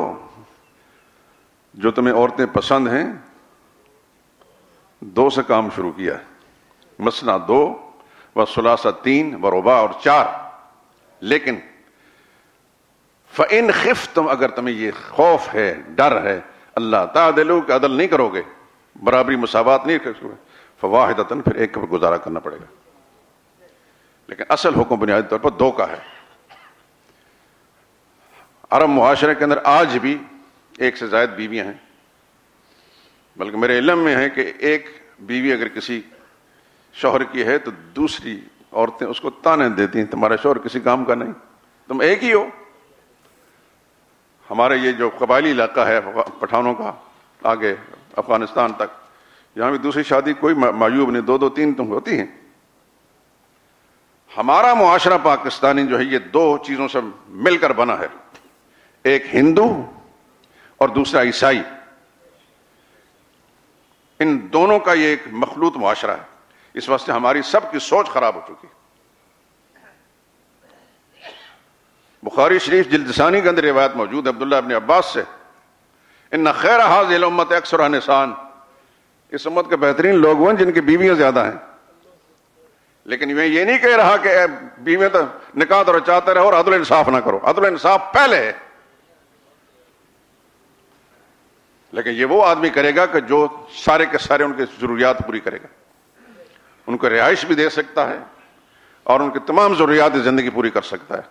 [SPEAKER 1] جو تمہیں عورتیں پسند ہیں. 2 سے کام شروع کیا ہے، مثنیٰ 2 وثلاثہ 3 ورباع اور 4. لیکن فَإِنْ خِفْتُمْ، اگر تمہیں یہ خوف ہے، ڈر ہے، اللہ تعدلوا کہ عدل نہیں کرو گے، برابری مساوات نہیں کرو گے، فواحدۃ، پھر ایک پر گزارا کرنا پڑے گا. لیکن اصل حکم بنیادی طور پر 2 کا ہے. عرب معاشرے کے اندر آج بھی 1 سے زائد بیویاں ہیں، بلکہ میرے علم میں ہے کہ ایک بیوی اگر کسی شوہر کی ہے تو دوسری عورتیں اس کو تانے دیتی ہیں، تمہارا شوہر کسی کام کا نہیں، تم ایک ہی ہو. ہمارے یہ جو قبائلی علاقہ ہے پٹھانوں کا، آگے افغانستان تک، یہاں بھی دوسری شادی کوئی معیوب نہیں، 2 2 3 تم ہوتی ہیں. ہمارا معاشرہ پاکستانی جو ہے یہ 2 چیزوں سے مل کر بنا ہے، ایک ہندو اور دوسرا عیسائی. ان دونوں کا یہ ایک مخلوط معاشرہ ہے. اس واسطے ہماری سب کی سوچ خراب ہو چکی. بخاری شریف جلد ثانی کے اندر روایت موجود ہے عبداللہ ابن عباس سے، ان خیر هذه الامه اکثرها نساء، اس امت کے بہترین لوگ وہ ہیں جن کی بیویاں زیادہ ہیں. لیکن میں یہ نہیں کہہ رہا کہ بیویاں تو نکاح تو رچاتے رہو اور عدل و انصاف نہ کرو، عدل و انصاف پہلے ہے. لیکن یہ وہ آدمی کرے گا کہ جو سارے کے سارے ان کی ضروریات پوری کرے گا، ان کو رہائش بھی دے سکتا ہے اور ان کی تمام ضروریات زندگی پوری کر سکتا ہے.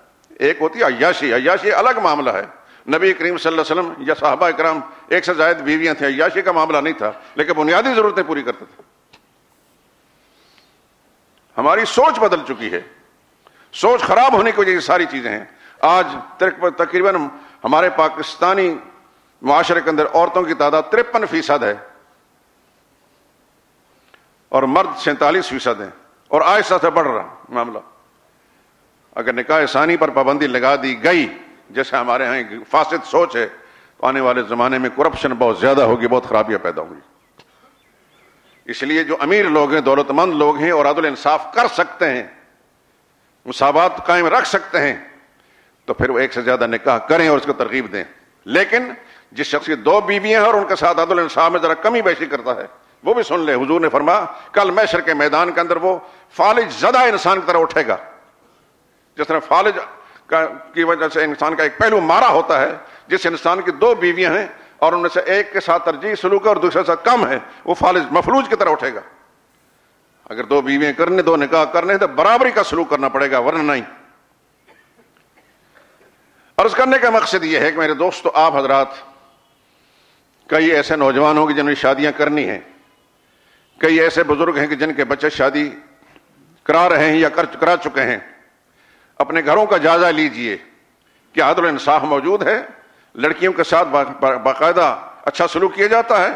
[SPEAKER 1] ایک ہوتی ہے عیاشی، عیاشی الگ معاملہ ہے. نبی کریم صلی اللہ علیہ وسلم یا صحابہ کرام 1 سے زائد بیویاں تھیں، عیاشی کا معاملہ نہیں تھا، لیکن بنیادی ضرورتیں پوری کرتے تھے. ہماری سوچ بدل چکی ہے، سوچ خراب ہونے کی وجہ سے ساری چیزیں ہیں. آج تقریباً ہمارے پاکستانی معاشرے کے اندر عورتوں کی تعداد 53% ہے اور مرد 47% ہیں، اور آہستہ سے بڑھ رہا معاملہ. اگر نکاح ثانی پر پابندی لگا دی گئی، جیسے ہمارے ہاں فاسد سوچ ہے، تو آنے والے زمانے میں کرپشن بہت زیادہ ہوگی، بہت خرابیاں پیدا ہوگی. اس لیے جو امیر لوگ ہیں، دولت مند لوگ ہیں اور عدل انصاف کر سکتے ہیں، مساوات قائم رکھ سکتے ہیں، تو پھر وہ 1 سے زیادہ نکاح کریں اور اس کو ترغیب دیں. لیکن جس شخص کی 2 بیویاں ہیں اور ان کے ساتھ عدل انصاف میں ذرا کمی بیشی کرتا ہے، وہ بھی سن لے. حضور نے فرمایا کل محشر کے میدان کے اندر وہ فالج زدہ انسان کی طرح اٹھے گا. جس طرح فالج کی وجہ سے انسان کا ایک پہلو مارا ہوتا ہے، جس انسان کی 2 بیویاں ہیں اور ان میں سے ایک کے ساتھ ترجیح سلوک ہے اور دوسرے سے کم ہے، وہ فالج مفلوج کی طرح اٹھے گا. اگر 2 بیویاں کرنے، 2 نکاح کرنے تو برابری کا سلوک کرنا پڑے گا، ورنہ نہیں. عرض کرنے کا مقصد یہ ہے کہ میرے دوستو، آپ حضرات، کئی ایسے نوجوان ہوں گے جنہیں شادیاں کرنی ہیں، کئی ایسے بزرگ ہیں کہ جن کے بچے شادی کرا رہے ہیں یا کرا چکے ہیں. اپنے گھروں کا جائزہ لیجئے، کیا عدل و انصاف موجود ہے؟ لڑکیوں کے ساتھ باقاعدہ اچھا سلوک کیا جاتا ہے؟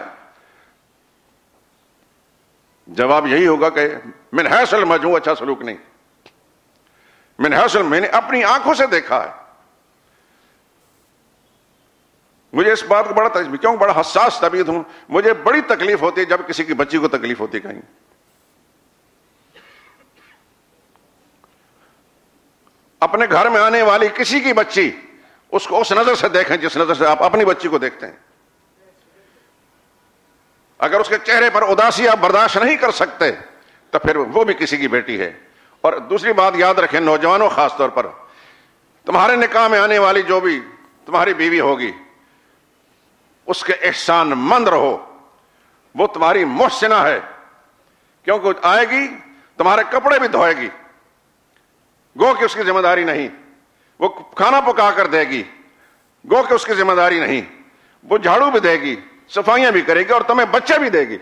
[SPEAKER 1] جواب یہی ہوگا کہ من حیث المجموع اچھا سلوک نہیں. من حیث میں نے اپنی آنکھوں سے دیکھا ہے. مجھے اس بات کو بڑا حساس طبیعت ہوں، مجھے بڑی تکلیف ہوتی ہے جب کسی کی بچی کو تکلیف ہوتی ہے کہیں. اپنے گھر میں آنے والی کسی کی بچی، اس کو اس نظر سے دیکھیں جس نظر سے آپ اپنی بچی کو دیکھتے ہیں. اگر اس کے چہرے پر اداسی آپ برداشت نہیں کر سکتے تو پھر وہ بھی کسی کی بیٹی ہے. اور دوسری بات یاد رکھیں، نوجوانوں خاص طور پر، تمہارے نکاح میں آنے والی جو بھی تمہاری بیوی ہوگی، اس کے احسان مند رہو. وہ تمہاری محسنہ ہے، کیونکہ آئے گی تمہارے کپڑے بھی دھوئے گی، گو کہ اس کی ذمہ داری نہیں. وہ کھانا پکا کر دے گی، گو کہ اس کی ذمہ داری نہیں. وہ جھاڑو بھی دے گی، صفائیاں بھی کرے گی اور تمہیں بچے بھی دے گی.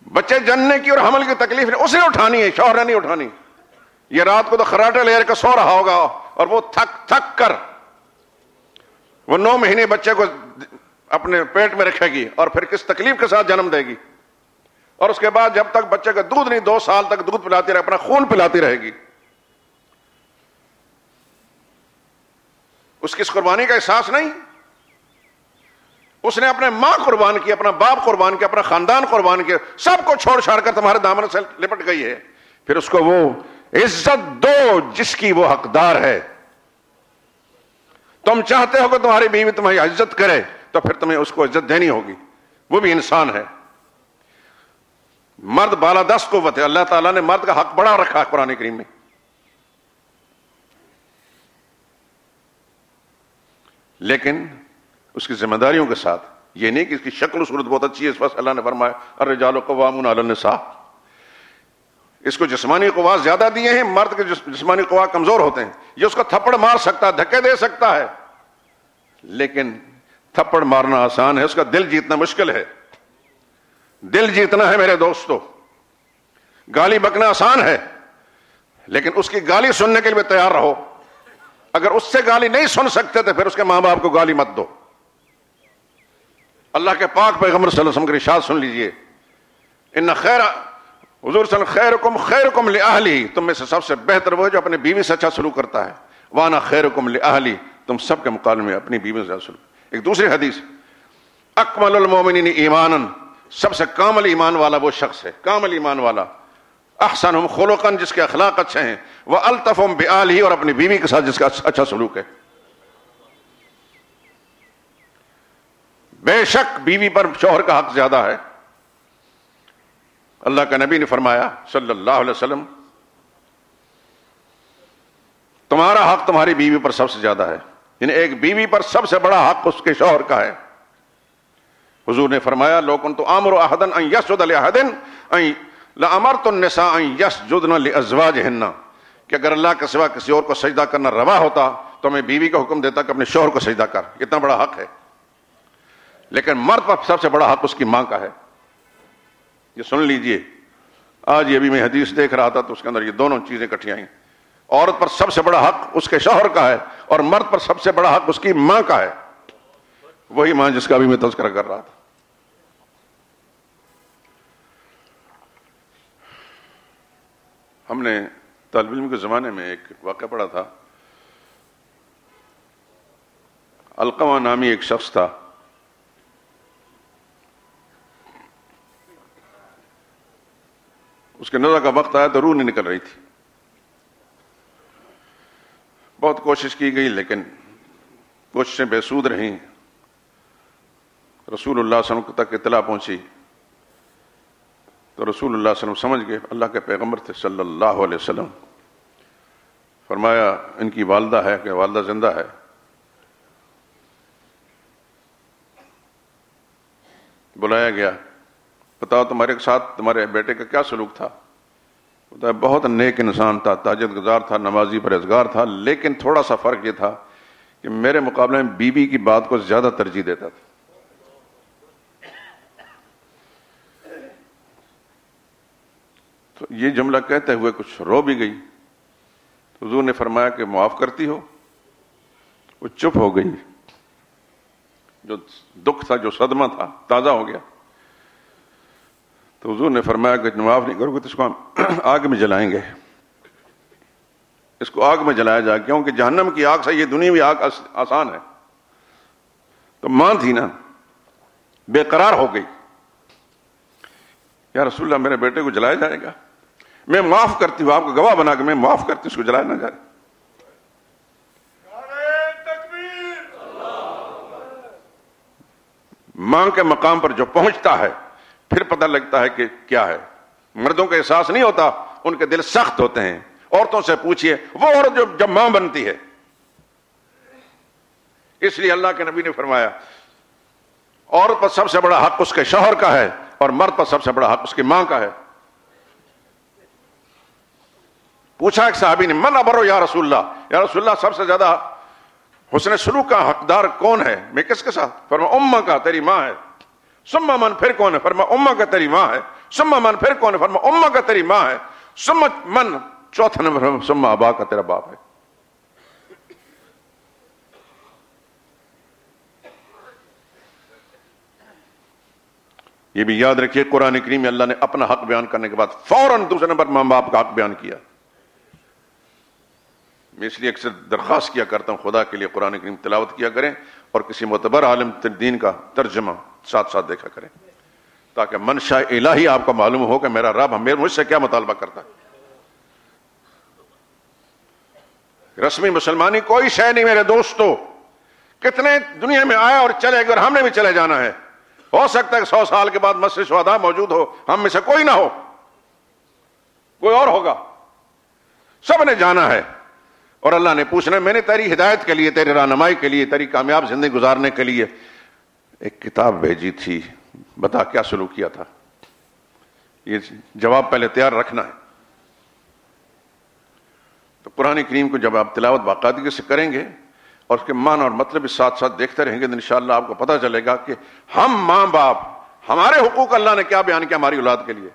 [SPEAKER 1] بچے جننے کی اور حمل کی تکلیف اسے اٹھانی ہے، شوہر نے نہیں اٹھانی. یہ رات کو تو خراٹے لے کر سو رہا ہوگا اور وہ تھک تھک کر وہ 9 مہینے بچے کو اپنے پیٹ میں رکھے گی اور پھر کس تکلیف کے ساتھ جنم دے گی. اور اس کے بعد جب تک بچے کا دودھ نہیں، 2 سال تک دودھ پلاتی رہے، اپنا خون پلاتی رہے گی. اس کی اس قربانی کا احساس نہیں. اس نے اپنے ماں قربان کی, اپنا باپ قربان کیا, اپنا خاندان قربان کیا, سب کو چھوڑ چھاڑ کر تمہارے دامن سے لپٹ گئی ہے. پھر اس کو وہ عزت دو جس کی وہ حقدار ہے. تم چاہتے ہو کہ تمہاری بیوی تمہاری عزت کرے تو پھر تمہیں اس کو عزت دینی ہوگی, وہ بھی انسان ہے. مرد بالادست قوت ہے. اللہ تعالیٰ نے مرد کا حق بڑا رکھا ہے قرآن کریم میں. لیکن اس کی ذمہ داریوں کے ساتھ, یہ نہیں کہ اس کی شکل و صورت بہت اچھی ہے اس وقت اللہ نے فرمایا الرجال قوامون علی النساء. اس کو جسمانی قوا زیادہ دیے ہیں, مرد کے جسمانی قوا کمزور ہوتے ہیں. یہ اس کو تھپڑ مار سکتا ہے, دھکے دے سکتا ہے, لیکن تھپڑ مارنا آسان ہے, اس کا دل جیتنا مشکل ہے. دل جیتنا ہے میرے دوستو. گالی بکنا آسان ہے, لیکن اس کی گالی سننے کے لیے تیار رہو. اگر اس سے گالی نہیں سن سکتے تو پھر اس کے ماں باپ کو گالی مت دو. اللہ کے پاک پیغمبر صلی اللہ علیہ وسلم کی ارشاد سن لیجئے, ان خیر حضور صلی اللہ علیہ وسلم خیرکم لأہلی, تم میں سے سب سے بہتر وہ ہے جو اپنے بیوی سے اچھا سلوک کرتا ہے. وانا خیرکم لأہلی, تم سب کے مقابلے میں اپنی بیوی سے اچھا سلوک. ایک دوسری حدیث, اکمل المومنین ایمانا, سب سے کامل ایمان والا وہ شخص ہے, کامل ایمان والا. احسنہم خلقا, جس کے اخلاق اچھے ہیں. والطفہم بآلہ, اور اپنی بیوی کے ساتھ جس کا اچھا سلوک ہے. بے شک بیوی پر شوہر کا حق زیادہ ہے. اللہ کا نبی نے فرمایا صلی اللہ علیہ وسلم, تمہارا حق تمہاری بیوی پر سب سے زیادہ ہے. یعنی ایک بیوی پر سب سے بڑا حق اس کے شوہر کا ہے. حضور نے فرمایا لو کنت آمر احدا ان یسجد لاحد لامرت النساء ان یسجدن لازواجہن, کہ اگر اللہ کے سوا کسی اور کو سجدہ کرنا روا ہوتا تو میں بیوی کا حکم دیتا کہ اپنے شوہر کو سجدہ کر. اتنا بڑا حق ہے. لیکن مرد پر سب سے بڑا حق اس کی ماں کا ہے. یہ سن لیجئے, آج یہ بھی میں حدیث دیکھ رہا تھا تو اس کے اندر یہ دونوں چیزیں اکٹھی آئیں. عورت پر سب سے بڑا حق اس کے شوہر کا ہے, اور مرد پر سب سے بڑا حق اس کی ماں کا ہے. وہی ماں جس کا بھی میں تذکرہ کر رہا تھا. ہم نے طالب علم کے زمانے میں ایک واقعہ پڑھا تھا. علقمہ نامی ایک شخص تھا, اس کے نظر کا وقت آیا تو روح نہیں نکل رہی تھی. بہت کوشش کی گئی لیکن کوششیں بے سود رہیں. رسول اللہ صلی اللہ علیہ وسلم تک اطلاع پہنچی تو رسول اللہ صلی اللہ علیہ وسلم سمجھ گئے, اللہ کے پیغمبر تھے صلی اللہ علیہ وسلم. فرمایا ان کی والدہ ہے, کہ والدہ زندہ ہے. بلایا گیا, بتاؤ تمہارے ساتھ تمہارے بیٹے کا کیا سلوک تھا؟ بتایا بہت نیک انسان تھا, تہجد گزار تھا, نمازی پرہیزگار تھا, لیکن تھوڑا سا فرق یہ تھا کہ میرے مقابلے میں بیوی کی بات کو زیادہ ترجیح دیتا تھا. تو یہ جملہ کہتے ہوئے کچھ رو بھی گئی. حضور نے فرمایا کہ معاف کرتی ہو؟ وہ چپ ہو گئی. جو دکھ تھا, جو صدمہ تھا, تازہ ہو گیا. تو حضور نے فرمایا کہ معاف نہیں کرو گے تو اس کو ہم آگ میں جلائیں گے. اس کو آگ میں جلایا جائے, کیونکہ جہنم کی آگ سے یہ دنیاوی آگ آسان ہے. تو ماں تھی نا, بے قرار ہو گئی. یا رسول اللہ میرے بیٹے کو جلایا جائے گا؟ میں معاف کرتی ہوں, آپ کو گواہ بنا کے میں معاف کرتی ہوں, اس کو جلایا نہ جائے. ماں کے مقام پر جو پہنچتا ہے پھر پتہ لگتا ہے کہ کیا ہے. مردوں کا احساس نہیں ہوتا, ان کے دل سخت ہوتے ہیں. عورتوں سے پوچھئے, وہ عورت جو جب ماں بنتی ہے. اس لیے اللہ کے نبی نے فرمایا عورت پر سب سے بڑا حق اس کے شوہر کا ہے, اور مرد پر سب سے بڑا حق اس کی ماں کا ہے. پوچھا ایک صحابی نے, من ابرو یا رسول اللہ, یا رسول اللہ سب سے زیادہ حسن سلوک کا حقدار کون ہے؟ میں کس کے ساتھ؟ فرمایا امہ کا, تیری ماں ہے. ثم من, پھر کون ہے؟ فرمایا امہ کا, تیری ماں ہے. ثم من, پھر کون ہے؟ فرمایا امہ کا, تیری ماں ہے. ثم من, چوتھا نمبر ثم ابا کا, تیرا باپ ہے. یہ بھی یاد رکھیے, قرآن کریم میں اللہ نے اپنا حق بیان کرنے کے بعد فوراً دوسرے نمبر ماں باپ کا حق بیان کیا. میں اس لیے اکثر درخواست کیا کرتا ہوں خدا کے لیے قرآن کریم تلاوت کیا کریں اور کسی معتبر عالم دین کا ترجمہ ساتھ ساتھ دیکھا کریں تاکہ منشا الہی آپ کو معلوم ہو کہ میرا رب مجھ سے کیا مطالبہ کرتا ہے. رسمی مسلمانی کوئی شے نہیں میرے دوستو. کتنے دنیا میں آئے اور چلے گئے اور ہم نے بھی چلے جانا ہے. ہو سکتا ہے کہ 100 سال کے بعد مسجد شہداء موجود ہو, ہم میں سے کوئی نہ ہو, کوئی اور ہوگا. سب نے جانا ہے اور اللہ نے پوچھنا میں نے تیری ہدایت کے لیے, تیری رہنمائی کے لیے, تیری کامیاب زندگی گزارنے کے لیے ایک کتاب بھیجی تھی, بتا کیا سلوک کیا تھا. یہ جواب پہلے تیار رکھنا ہے. تو قرآن کریم کو جب آپ تلاوت باقاعدگی سے کریں گے اور اس کے معنی اور مطلب ساتھ ساتھ دیکھتے رہیں گے تو انشاءاللہ آپ کو پتہ چلے گا کہ ہم ماں باپ, ہمارے حقوق اللہ نے کیا بیان کیا ہماری اولاد کے لیے.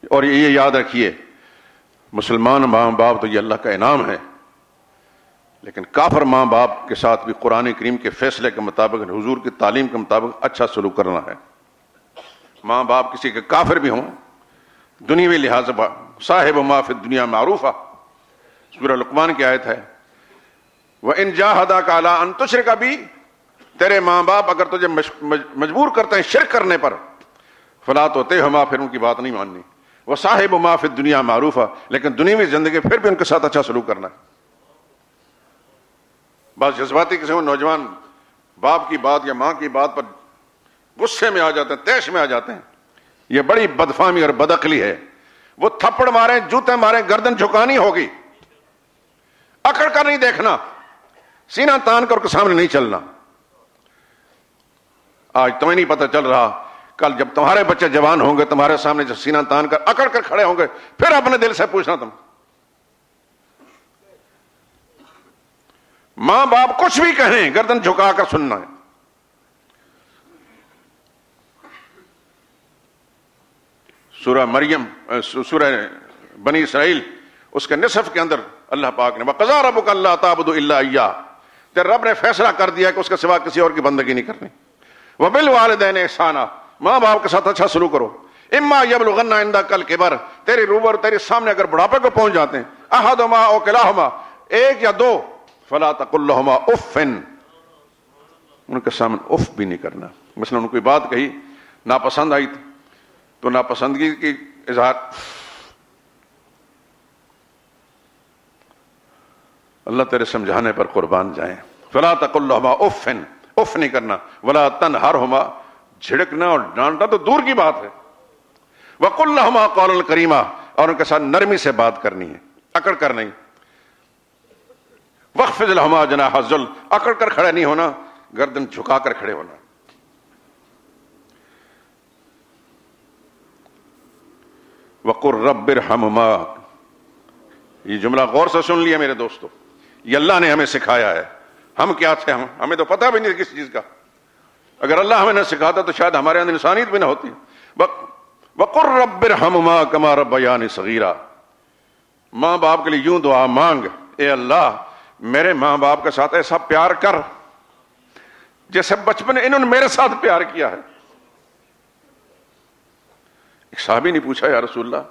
[SPEAKER 1] اور یہ یاد رکھیے مسلمان ماں باپ تو یہ اللہ کا انعام ہے, لیکن کافر ماں باپ کے ساتھ بھی قرآن کریم کے فیصلے کے مطابق, حضور کی تعلیم کے مطابق اچھا سلوک کرنا ہے. ماں باپ کسی کے کافر بھی ہوں, دنیوی لحاظ صاحب ما فی الدنیا معروفہ, سورہ لقمان کی آیت ہے, وَإِن جَاهَدَاكَ عَلَىٰ أَن تُشْرِكَ بِي, تیرے ماں باپ اگر تجھے مجبور کرتے ہیں شرک کرنے پر, فَلَا تُطِعْهُمَا, پھر ان کی بات نہیں ماننی. وَصَاحِبُ مَا فِي الدُّنْيَا مَعْرُوفًا, لیکن دنیوی زندگی پھر بھی ان کے ساتھ اچھا سلوک کرنا ہے. بعض جذباتی قسم نوجوان باپ کی بات یا ماں کی بات پر غصے میں آ جاتے ہیں, طیش میں آ جاتے ہیں. یہ بڑی بدفہمی اور بدعقلی ہے. وہ تھپڑ مارے, جوتے مارے, گردن جھکانی ہوگی, اکڑ کر نہیں دیکھنا, سینہ تان کر کے سامنے نہیں چلنا. آج تمہیں نہیں پتہ چل رہا, کل جب تمہارے بچے جوان ہوں گے تمہارے سامنے جب سینہ تان کر اکڑ کر کھڑے ہوں گے, پھر اپنے دل سے پوچھنا تم. ماں باپ کچھ بھی کہیں گردن جھکا کر سننا ہے. سورہ مریم, سورہ بنی اسرائیل, اس کے نصف کے اندر اللہ پاک نے وَقَضَىٰ رَبُّكَ أَلَّا تَعْبُدُوا إِلَّا إِيَّاهُ, تیرے رب نے فیصلہ کر دیا کہ اس کے سوا کسی اور کی بندگی نہیں کرنی. وَبِالْوَالِدَيْنِ إِحْسَانًا, ماں باپ کے ساتھ اچھا سلوک کرو. اما یبلغن عندک الکبر, تیری روبر تیرے سامنے اگر بڑھاپے کو پہنچ جاتے ہیں, احدہما او کلاہما, ایک یا دو, فلا تقل لہما اف, ان کے سامنے اف بھی نہیں کرنا. مثلا ان کو بات کہی ناپسند آئی تو ناپسندگی کی اظہار, اللہ تیرے سمجھانے پر قربان جائیں. فلا تقل لہما اف, اف نہیں کرنا. ولا تنہرہما, جھڑکنا اور ڈانٹنا تو دور کی بات ہے. وقل لہما قولا کریما, اور ان کے ساتھ نرمی سے بات کرنی ہے, اکڑ کر نہیں. واخفض لہما جناح الذل, اکڑ کر کھڑے نہیں ہونا, گردن جھکا کر کھڑے ہونا. وقل رب ارحمہما, یہ جملہ غور سے سن لیا میرے دوستو, یہ اللہ نے ہمیں سکھایا ہے. ہم کیا تھے, ہمیں تو پتہ بھی نہیں کس چیز کا. اگر اللہ ہمیں نہ سکھاتا تو شاید ہمارے اندر انسانیت بھی نہ ہوتی. وقل رب ارحمہما کما ربیانی صغیرا, ماں باپ کے لیے یوں دعا مانگ, اے اللہ میرے ماں باپ کے ساتھ ایسا پیار کر جیسے بچپن انہوں نے میرے ساتھ پیار کیا ہے. ایک صحابی نے پوچھا, یا رسول اللہ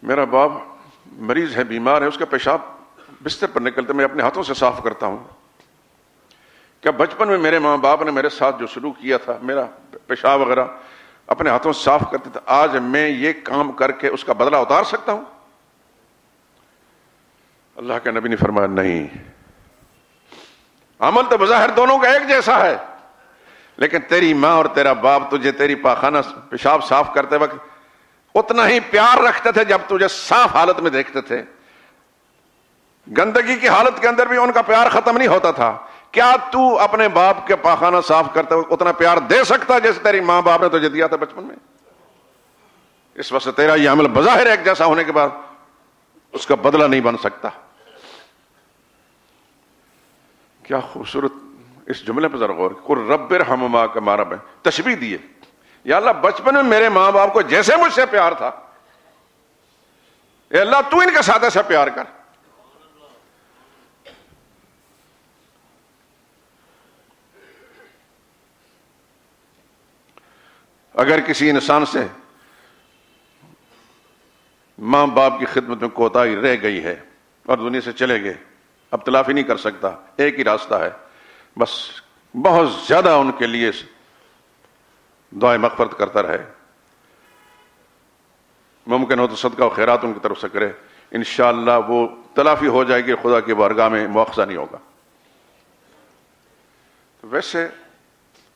[SPEAKER 1] میرا باپ مریض ہے, بیمار ہے, اس کا پیشاب بستر پر نکلتے میں اپنے ہاتھوں سے صاف کرتا ہوں, کیا بچپن میں میرے ماں باپ نے میرے ساتھ جو سلوک کیا تھا, میرا پیشاب وغیرہ اپنے ہاتھوں سے صاف کرتے تھے, آج میں یہ کام کر کے اس کا بدلہ اتار سکتا ہوں؟ اللہ کے نبی نے فرمایا نہیں, عمل تو بظاہر دونوں کا ایک جیسا ہے, لیکن تیری ماں اور تیرا باپ تجھے تیری پاخانہ پیشاب صاف کرتے وقت اتنا ہی پیار رکھتے تھے جب تجھے صاف حالت میں دیکھتے تھے. گندگی کی حالت کے اندر بھی ان کا پیار ختم نہیں ہوتا تھا. کیا تو اپنے باپ کے پاخانہ صاف کرتے وقت اتنا پیار دے سکتا جیسے تیری ماں باپ نے تجھے دیا تھا بچپن میں؟ اس وجہ سے تیرا یہ عمل بظاہر ایک جیسا ہونے کے بعد اس کا بدلہ نہیں بن سکتا. کیا خوبصورت اس جملے پر ذرا غور, قل رب ارحمہما کما ربیانی, تشبیہ دیے, یا اللہ بچپن میں میرے ماں باپ کو جیسے مجھ سے پیار تھا, اے اللہ تو ان کے ساتھ ایسا پیار کر. اگر کسی انسان سے ماں باپ کی خدمت میں کوتاہی رہ گئی ہے اور دنیا سے چلے گئے، اب تلافی نہیں کر سکتا، ایک ہی راستہ ہے، بس بہت زیادہ ان کے لیے دعائیں مغفرت کرتا رہے، ممکن ہو تو صدقہ و خیرات ان کی طرف سے کرے، انشاءاللہ وہ تلافی ہو جائے گی، خدا کی بارگاہ میں مواخذہ نہیں ہوگا۔ ویسے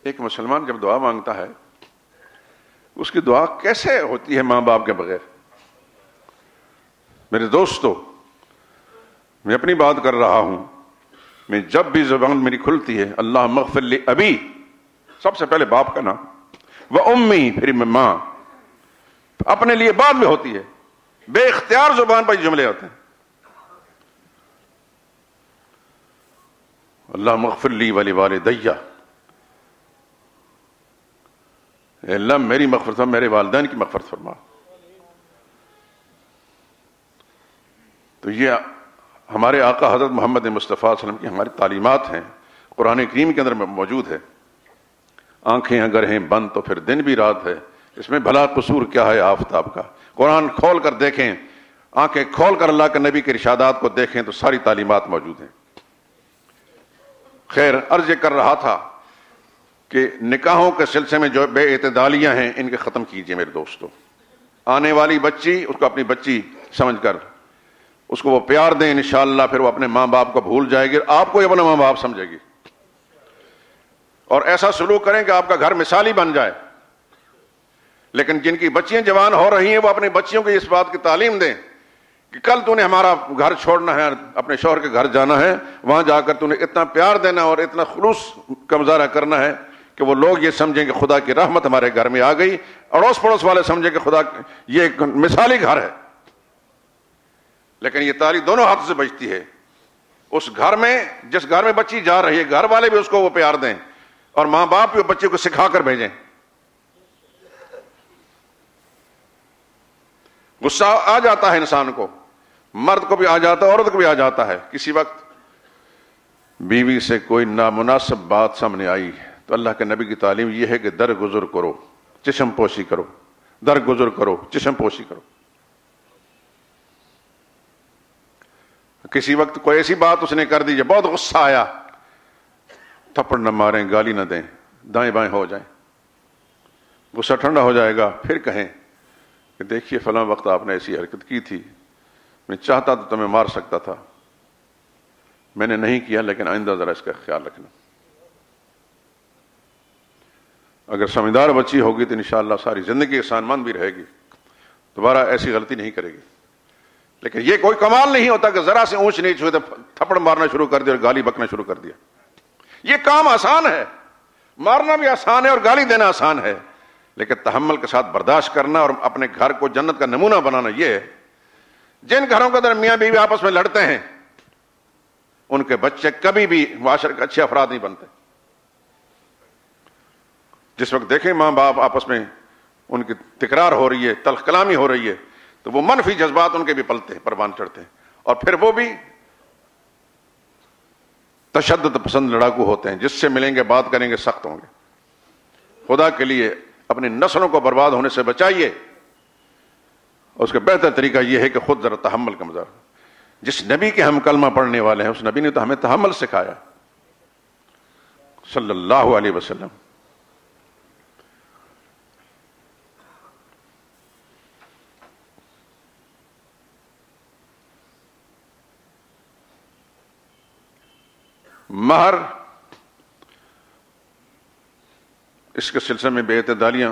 [SPEAKER 1] ایک مسلمان جب دعا مانگتا ہے اس کی دعا کیسے ہوتی ہے ماں باپ کے بغیر؟ میرے دوستو، میں اپنی بات کر رہا ہوں، میں جب بھی زبان میری کھلتی ہے اللہ مغفر لی ابی، سب سے پہلے باپ کا نام، وہ امی، پھر میں ماں، اپنے لیے بعد میں ہوتی ہے، بے اختیار زبان پر جملے ہوتے ہیں، اللہ مغفر لی ولی والدیہ، اے اللہ میری مغفرت فرما، میرے والدین کی مغفرت فرما۔ تو یہ ہمارے آقا حضرت محمد مصطفیٰ صلی اللہ علیہ وسلم کی ہماری تعلیمات ہیں، قرآن کریم کے اندر موجود ہے۔ آنکھیں اگر ہیں بند تو پھر دن بھی رات ہے، اس میں بھلا قصور کیا ہے آفتاب کا؟ قرآن کھول کر دیکھیں، آنکھیں کھول کر اللہ کے نبی کے ارشادات کو دیکھیں تو ساری تعلیمات موجود ہیں۔ خیر، عرض یہ کر رہا تھا کہ نکاحوں کے سلسلے میں جو بے اعتدالیاں ہیں ان کے ختم کیجئے میرے دوستو۔ آنے والی بچی، اس کو اپنی بچی سمجھ کر اس کو وہ پیار دیں، انشاءاللہ پھر وہ اپنے ماں باپ کو بھول جائے گی، آپ کو اپنا ماں باپ سمجھے گی، اور ایسا سلوک کریں کہ آپ کا گھر مثالی بن جائے۔ لیکن جن کی بچیاں جوان ہو رہی ہیں وہ اپنی بچیوں کو اس بات کی تعلیم دیں کہ کل تو نے ہمارا گھر چھوڑنا ہے، اپنے شوہر کے گھر جانا ہے، وہاں جا کر تو نے اتنا پیار دینا اور اتنا خلوص کا مظاہرہ کرنا ہے کہ وہ لوگ یہ سمجھیں کہ خدا کی رحمت ہمارے گھر میں آ گئی، اڑوس پڑوس والے سمجھیں کہ خدا یہ ایک مثالی گھر ہے۔ لیکن یہ تالی دونوں ہاتھ سے بجتی ہے، اس گھر میں، جس گھر میں بچی جا رہی ہے، گھر والے بھی اس کو وہ پیار دیں اور ماں باپ بھی بچے کو سکھا کر بھیجیں۔ غصہ آ جاتا ہے انسان کو، مرد کو بھی آ جاتا ہے، عورت کو بھی آ جاتا ہے، کسی وقت بیوی سے کوئی نامناسب بات سامنے آئی تو اللہ کے نبی کی تعلیم یہ ہے کہ درگزر کرو، چشم پوشی کرو، درگزر کرو، چشم پوشی کرو۔ کسی وقت کوئی ایسی بات اس نے کر دی جو بہت غصہ آیا، تھپڑ نہ ماریں، گالی نہ دیں، دائیں بائیں ہو جائیں، غصہ ٹھنڈا ہو جائے گا، پھر کہیں کہ دیکھیے فلاں وقت آپ نے ایسی حرکت کی تھی، میں چاہتا تو تمہیں مار سکتا تھا، میں نے نہیں کیا، لیکن آئندہ ذرا اس کا خیال رکھنا۔ اگر سمجھدار بچی ہوگی تو انشاءاللہ ساری زندگی احسان مند بھی رہے گی، دوبارہ ایسی غلطی نہیں کرے گی۔ لیکن یہ کوئی کمال نہیں ہوتا کہ ذرا سے اونچ نیچ ہوئے تو تھپڑ مارنا شروع کر دیا اور گالی بکنا شروع کر دیا۔ یہ کام آسان ہے، مارنا بھی آسان ہے اور گالی دینا آسان ہے، لیکن تحمل کے ساتھ برداشت کرنا اور اپنے گھر کو جنت کا نمونہ بنانا یہ ہے۔ جن گھروں کے اندر میاں بیوی آپس میں لڑتے ہیں ان کے بچے کبھی بھی معاشرے کے اچھے افراد نہیں بنتے۔ جس وقت دیکھیں ماں باپ آپس میں ان کی تکرار ہو رہی ہے، تلخ کلامی ہو رہی ہے، تو وہ منفی جذبات ان کے بھی پلتے ہیں، پروان چڑھتے ہیں، اور پھر وہ بھی تشدد پسند لڑاکو ہوتے ہیں، جس سے ملیں گے بات کریں گے سخت ہوں گے۔ خدا کے لیے اپنی نسلوں کو برباد ہونے سے بچائیے، اور اس کا بہتر طریقہ یہ ہے کہ خود ذرا تحمل کا مظاہرہ۔ جس نبی کے ہم کلمہ پڑھنے والے ہیں اس نبی نے تو ہمیں تحمل سکھایا، صلی اللہ علیہ وسلم۔ مہر، اس کے سلسلے میں بے اعتدالیاں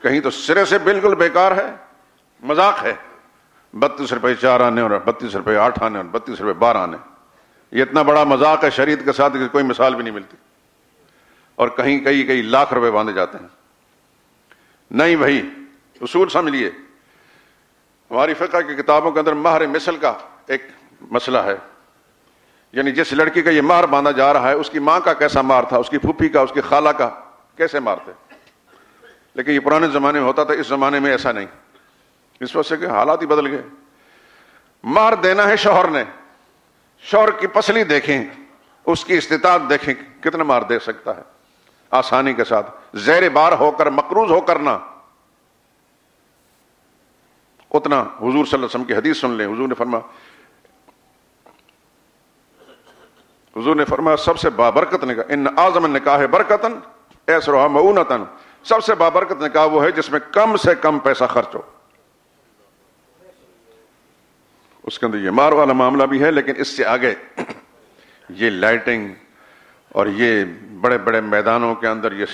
[SPEAKER 1] کہیں تو سرے سے بالکل بیکار ہے، مذاق ہے۔ 32 روپے 4 آنے اور 32 روپے 8 آنے اور 32 روپے 12 آنے، یہ اتنا بڑا مذاق ہے شریعت کے ساتھ کہ کوئی مثال بھی نہیں ملتی، اور کہیں کئی لاکھ روپے باندھے جاتے ہیں۔ نہیں بھائی، اصول سمجھ لیے۔ ہماری فقہ کی کتابوں کے اندر مہر مثل کا ایک مسئلہ ہے، یعنی جس لڑکی کا یہ مہر باندھا جا رہا ہے اس کی ماں کا کیسا مہر تھا، اس کی پھوپھی کا، اس کی خالہ کا کیسے مہر تھے۔ لیکن یہ پرانے زمانے میں ہوتا تھا، اس زمانے میں ایسا نہیں، اس وجہ سے کہ حالات ہی بدل گئے۔ مہر دینا ہے شوہر نے، شوہر کی پسلی دیکھیں، اس کی استطاعت دیکھیں کتنا مہر دے سکتا ہے۔ آسانی کے ساتھ، زیر بار ہو کر مقروض ہو کرنا. اتنا حضور صلی اللہ علیہ وسلم کی حدیث سن لیں. حضور نے فرمایا سب سے بابرکت نکاح ان اعظم النکاح برکتن ایسرها مؤونتن، سب سے بابرکت نکاح وہ ہے جس میں کم سے کم پیسہ خرچ ہو. اس کے اندر یہ مار والا معاملہ بھی ہے، لیکن اس سے آگے یہ لائٹنگ اور یہ بڑے بڑے میدانوں کے اندر یہ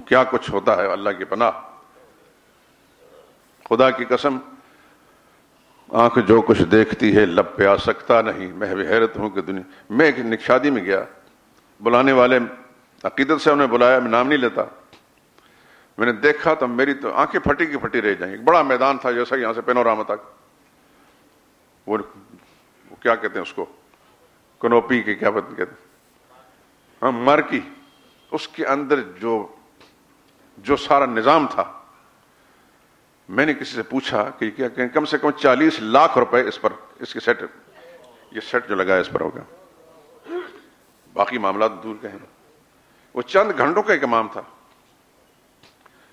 [SPEAKER 1] کیا کچھ ہوتا ہے، اللہ کی پناہ. خدا کی قسم آنکھ جو کچھ دیکھتی ہے لب پہ آ سکتا نہیں. میں بھی حیرت ہوں کہ دنیا میں ایک شادی میں گیا، بلانے والے عقیدت سے انہیں بلایا، میں نام نہیں لیتا. میں نے دیکھا تو میری تو آنکھیں پھٹی کی پھٹی رہ جائیں. ایک بڑا میدان تھا جیسا یہاں سے پینوراما تک، وہ کیا کہتے ہیں اس کو، کنوپی کی کیا کہتے ہیں، ہاں مارکی. اس کے اندر جو سارا نظام تھا، میں نے کسی سے پوچھا کہ کیا کہ کم سے کم 40 لاکھ روپے اس پر، اس کی سیٹ، یہ سیٹ جو لگا ہے اس پر ہوگا. باقی معاملات دور کے ہیں. وہ چند گھنٹوں کا ایک امام تھا،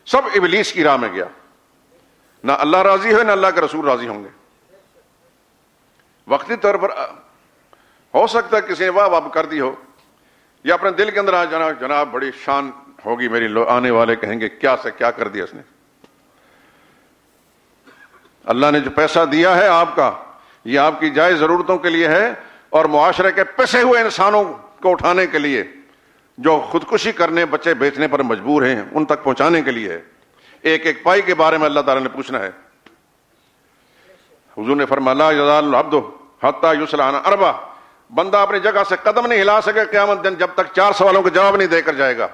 [SPEAKER 1] سب ابلیس کی راہ میں گیا. نہ اللہ راضی ہے نہ اللہ کے رسول راضی ہوں گے. وقتی طور پر ہو سکتا ہے کسی نے واہ واہ کر دی ہو، یا اپنے دل کے اندر جناب بڑی شان ہوگی میری، آنے والے کہیں گے کیا سے کیا کر دیا اس نے. اللہ نے جو پیسہ دیا ہے آپ کا، یہ آپ کی جائز ضرورتوں کے لیے ہے، اور معاشرے کے پسے ہوئے انسانوں کو اٹھانے کے لیے، جو خودکشی کرنے بچے بیچنے پر مجبور ہیں ان تک پہنچانے کے لیے ہے. ایک ایک پائی کے بارے میں اللہ تعالیٰ نے پوچھنا ہے. حضور نے فرمایا لا یزال العبد حتی یسأل عن اربع، بندہ اپنی جگہ سے قدم نہیں ہلا سکے قیامت دن جب تک 4 سوالوں کے جواب نہیں دے کر جائے گا.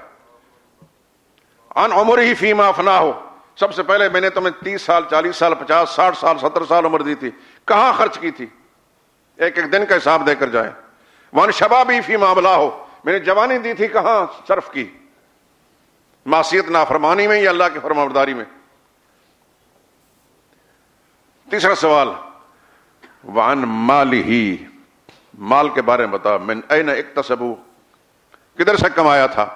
[SPEAKER 1] عن عمرہ فیما افناہ، سب سے پہلے میں نے تمہیں 30 سال 40 سال 50 60 سال 70 سال عمر دی تھی، کہاں خرچ کی تھی؟ ایک ایک دن کا حساب دے کر جائے. وان شبابی فیما ابلاہ، میں نے جوانی دی تھی کہاں صرف کی؟ معصیت نافرمانی میں یا اللہ کی فرمانبرداری میں؟ تیسرا سوال وعن مالہ، مال کے بارے میں بتا. من این اکتسبہ، کدھر سے کمایا تھا؟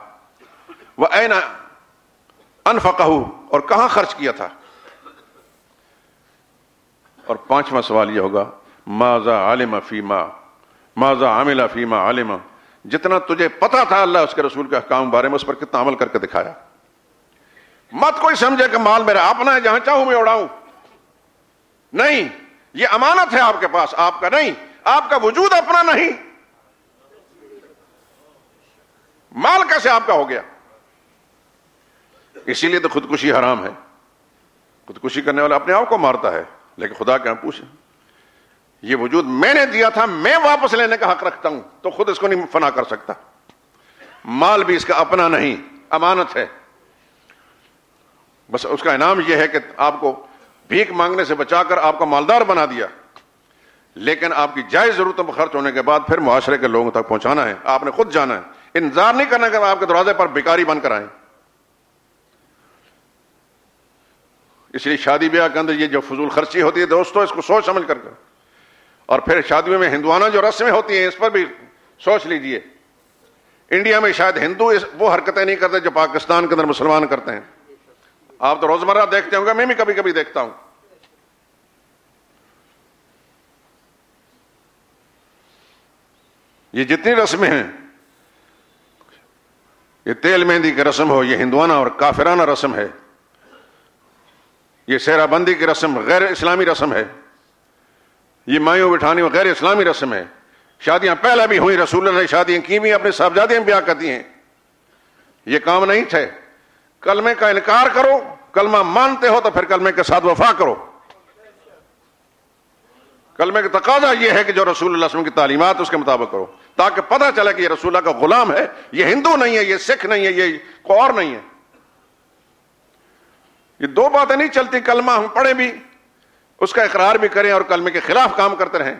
[SPEAKER 1] وَأَيْنَ أَنفَقَهُ، اور کہاں خرچ کیا تھا؟ اور 5واں سوال یہ ہوگا ماذا علم فیما ماذا عمل فیما علم، جتنا تجھے پتا تھا اللہ اس کے رسول کے احکام بارے میں اس پر کتنا عمل کر کے دکھایا. مت کوئی سمجھے کہ مال میرا اپنا ہے جہاں چاہوں میں اڑاؤں، نہیں، یہ امانت ہے آپ کے پاس، آپ کا نہیں. آپ کا وجود اپنا نہیں، مال کیسے آپ کا ہو گیا؟ اسی لیے تو خودکشی حرام ہے. خودکشی کرنے والا اپنے آپ کو مارتا ہے، لیکن خدا کے ہاں پوچھیں یہ وجود میں نے دیا تھا، میں واپس لینے کا حق رکھتا ہوں، تو خود اس کو نہیں فنا کر سکتا. مال بھی اس کا اپنا نہیں، امانت ہے. بس اس کا انعام یہ ہے کہ آپ کو بھیک مانگنے سے بچا کر آپ کا مالدار بنا دیا، لیکن آپ کی جائز ضرورتوں پر خرچ ہونے کے بعد پھر معاشرے کے لوگوں تک پہنچانا ہے. آپ نے خود جانا ہے، انتظار نہیں کرنا کہ آپ کے دروازے پر بھکاری بن کر آئیں. اس لیے شادی بیاہ کے اندر یہ جو فضول خرچی ہوتی ہے دوستو، اس کو سوچ سمجھ کر. اور پھر شادیوں میں ہندوانہ جو رسمیں ہوتی ہیں اس پر بھی سوچ لیجئے. انڈیا میں شاید ہندو وہ حرکتیں نہیں کرتے جو پاکستان کے اندر مسلمان کرتے ہیں. آپ تو روزمرہ دیکھتے ہوں گے، میں بھی کبھی کبھی دیکھتا ہوں. یہ جتنی رسمیں ہیں، یہ تیل مہندی کی رسم ہو، یہ ہندوانہ اور کافرانہ رسم ہے. یہ سہرا بندی کی رسم غیر اسلامی رسم ہے. یہ مایوں بٹھانی غیر اسلامی رسم ہے. شادیاں پہلے بھی ہوئی، رسول اللہ نے شادیاں کی بھی، اپنے صاحبزادیاں بیاہ کرتی ہیں. یہ کام نہیں تھے. کلمے کا انکار کرو، کلمہ مانتے ہو تو پھر کلمے کے ساتھ وفا کرو. کلمے کا تقاضا یہ ہے کہ جو رسول اللہ صلی اللہ علیہ وسلم کی تعلیمات اس کے مطابق کرو، تاکہ پتہ چلے کہ یہ رسول اللہ کا غلام ہے، یہ ہندو نہیں ہے، یہ سکھ نہیں ہے، یہ کوئی اور نہیں ہے. یہ دو باتیں نہیں چلتی. کلمہ ہم پڑھیں بھی، اس کا اقرار بھی کریں اور کلمے کے خلاف کام کرتے رہیں.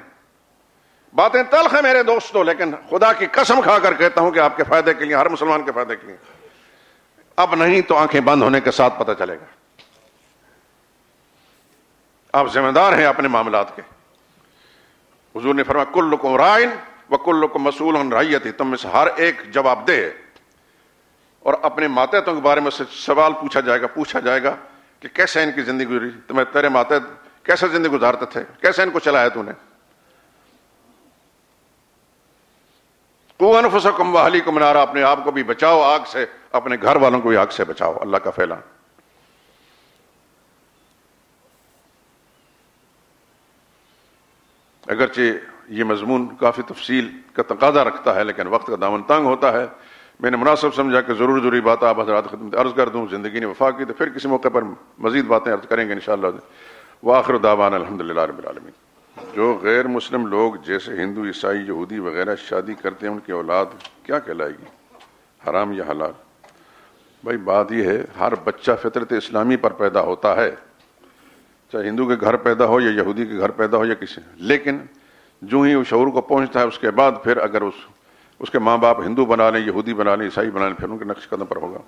[SPEAKER 1] باتیں تلخ ہیں میرے دوستوں، لیکن خدا کی قسم کھا کر کہتا ہوں کہ آپ کے فائدے کے لیے، ہر مسلمان کے فائدے کے لیے. اب نہیں تو آنکھیں بند ہونے کے ساتھ پتہ چلے گا. آپ ذمہ دار ہیں اپنے معاملات کے. حضور نے فرمایا کلکم راعٍ وکلکم مسئول عن رعیتہ، تم میں سے ہر ایک جواب دہ ہے. اور اپنے ماتحتوں کے بارے میں سے سوال پوچھا جائے گا کہ کیسے ان کی زندگی گزری، تیرے ماتحت کیسے زندگی گزارتے تھے، کیسے ان کو چلایا تو نے؟ قوا انفسکم واہلیکم نارا، اپنے آپ کو بھی بچاؤ آگ سے، اپنے گھر والوں کو بھی آگ سے بچاؤ، اللہ کا فعلان۔ اگرچہ یہ مضمون کافی تفصیل کا تقاضا رکھتا ہے لیکن وقت کا دامن تنگ ہوتا ہے، میں نے مناسب سمجھا کہ ضروری بات آپ حضرات خدمت عرض کر دوں۔ زندگی نے وفا کی تو پھر کسی موقع پر مزید باتیں عرض کریں گے انشاءاللہ۔ وآخر دعوانا الحمدللہ رب العالمین۔ جو غیر مسلم لوگ جیسے ہندو، عیسائی، یہودی وغیرہ شادی کرتے ہیں، ان کی اولاد کیا کہلائے گی، حرام یا حلال؟ بھائی بات یہ ہے، ہر بچہ فطرت اسلامی پر پیدا ہوتا ہے، چاہے ہندو کے گھر پیدا ہو یا یہودی کے گھر پیدا ہو یا کسی، لیکن جو ہی وہ شعور کو پہنچتا ہے اس کے بعد پھر اگر اس کے ماں باپ ہندو بنا لیں، یہودی بنا لیں، عیسائی بنا لیں، پھر ان کے نقش قدم پر ہوگا۔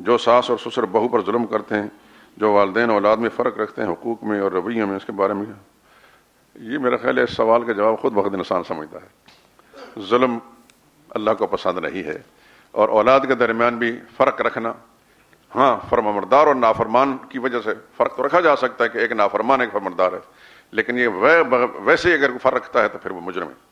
[SPEAKER 1] جو ساس اور سسر بہو پر ظلم کرتے ہیں، جو والدین اولاد میں فرق رکھتے ہیں حقوق میں اور رویے میں، اس کے بارے میں یہ میرا خیال ہے اس سوال کا جواب خود بخود انسان سمجھتا ہے۔ ظلم اللہ کو پسند نہیں ہے، اور اولاد کے درمیان بھی فرق رکھنا، ہاں فرمانبردار اور نافرمان کی وجہ سے فرق تو رکھا جا سکتا ہے کہ ایک نافرمان ایک فرمانبردار ہے، لیکن یہ ویسے ہی اگر فرق رکھتا ہے تو پھر وہ مجرم ہے۔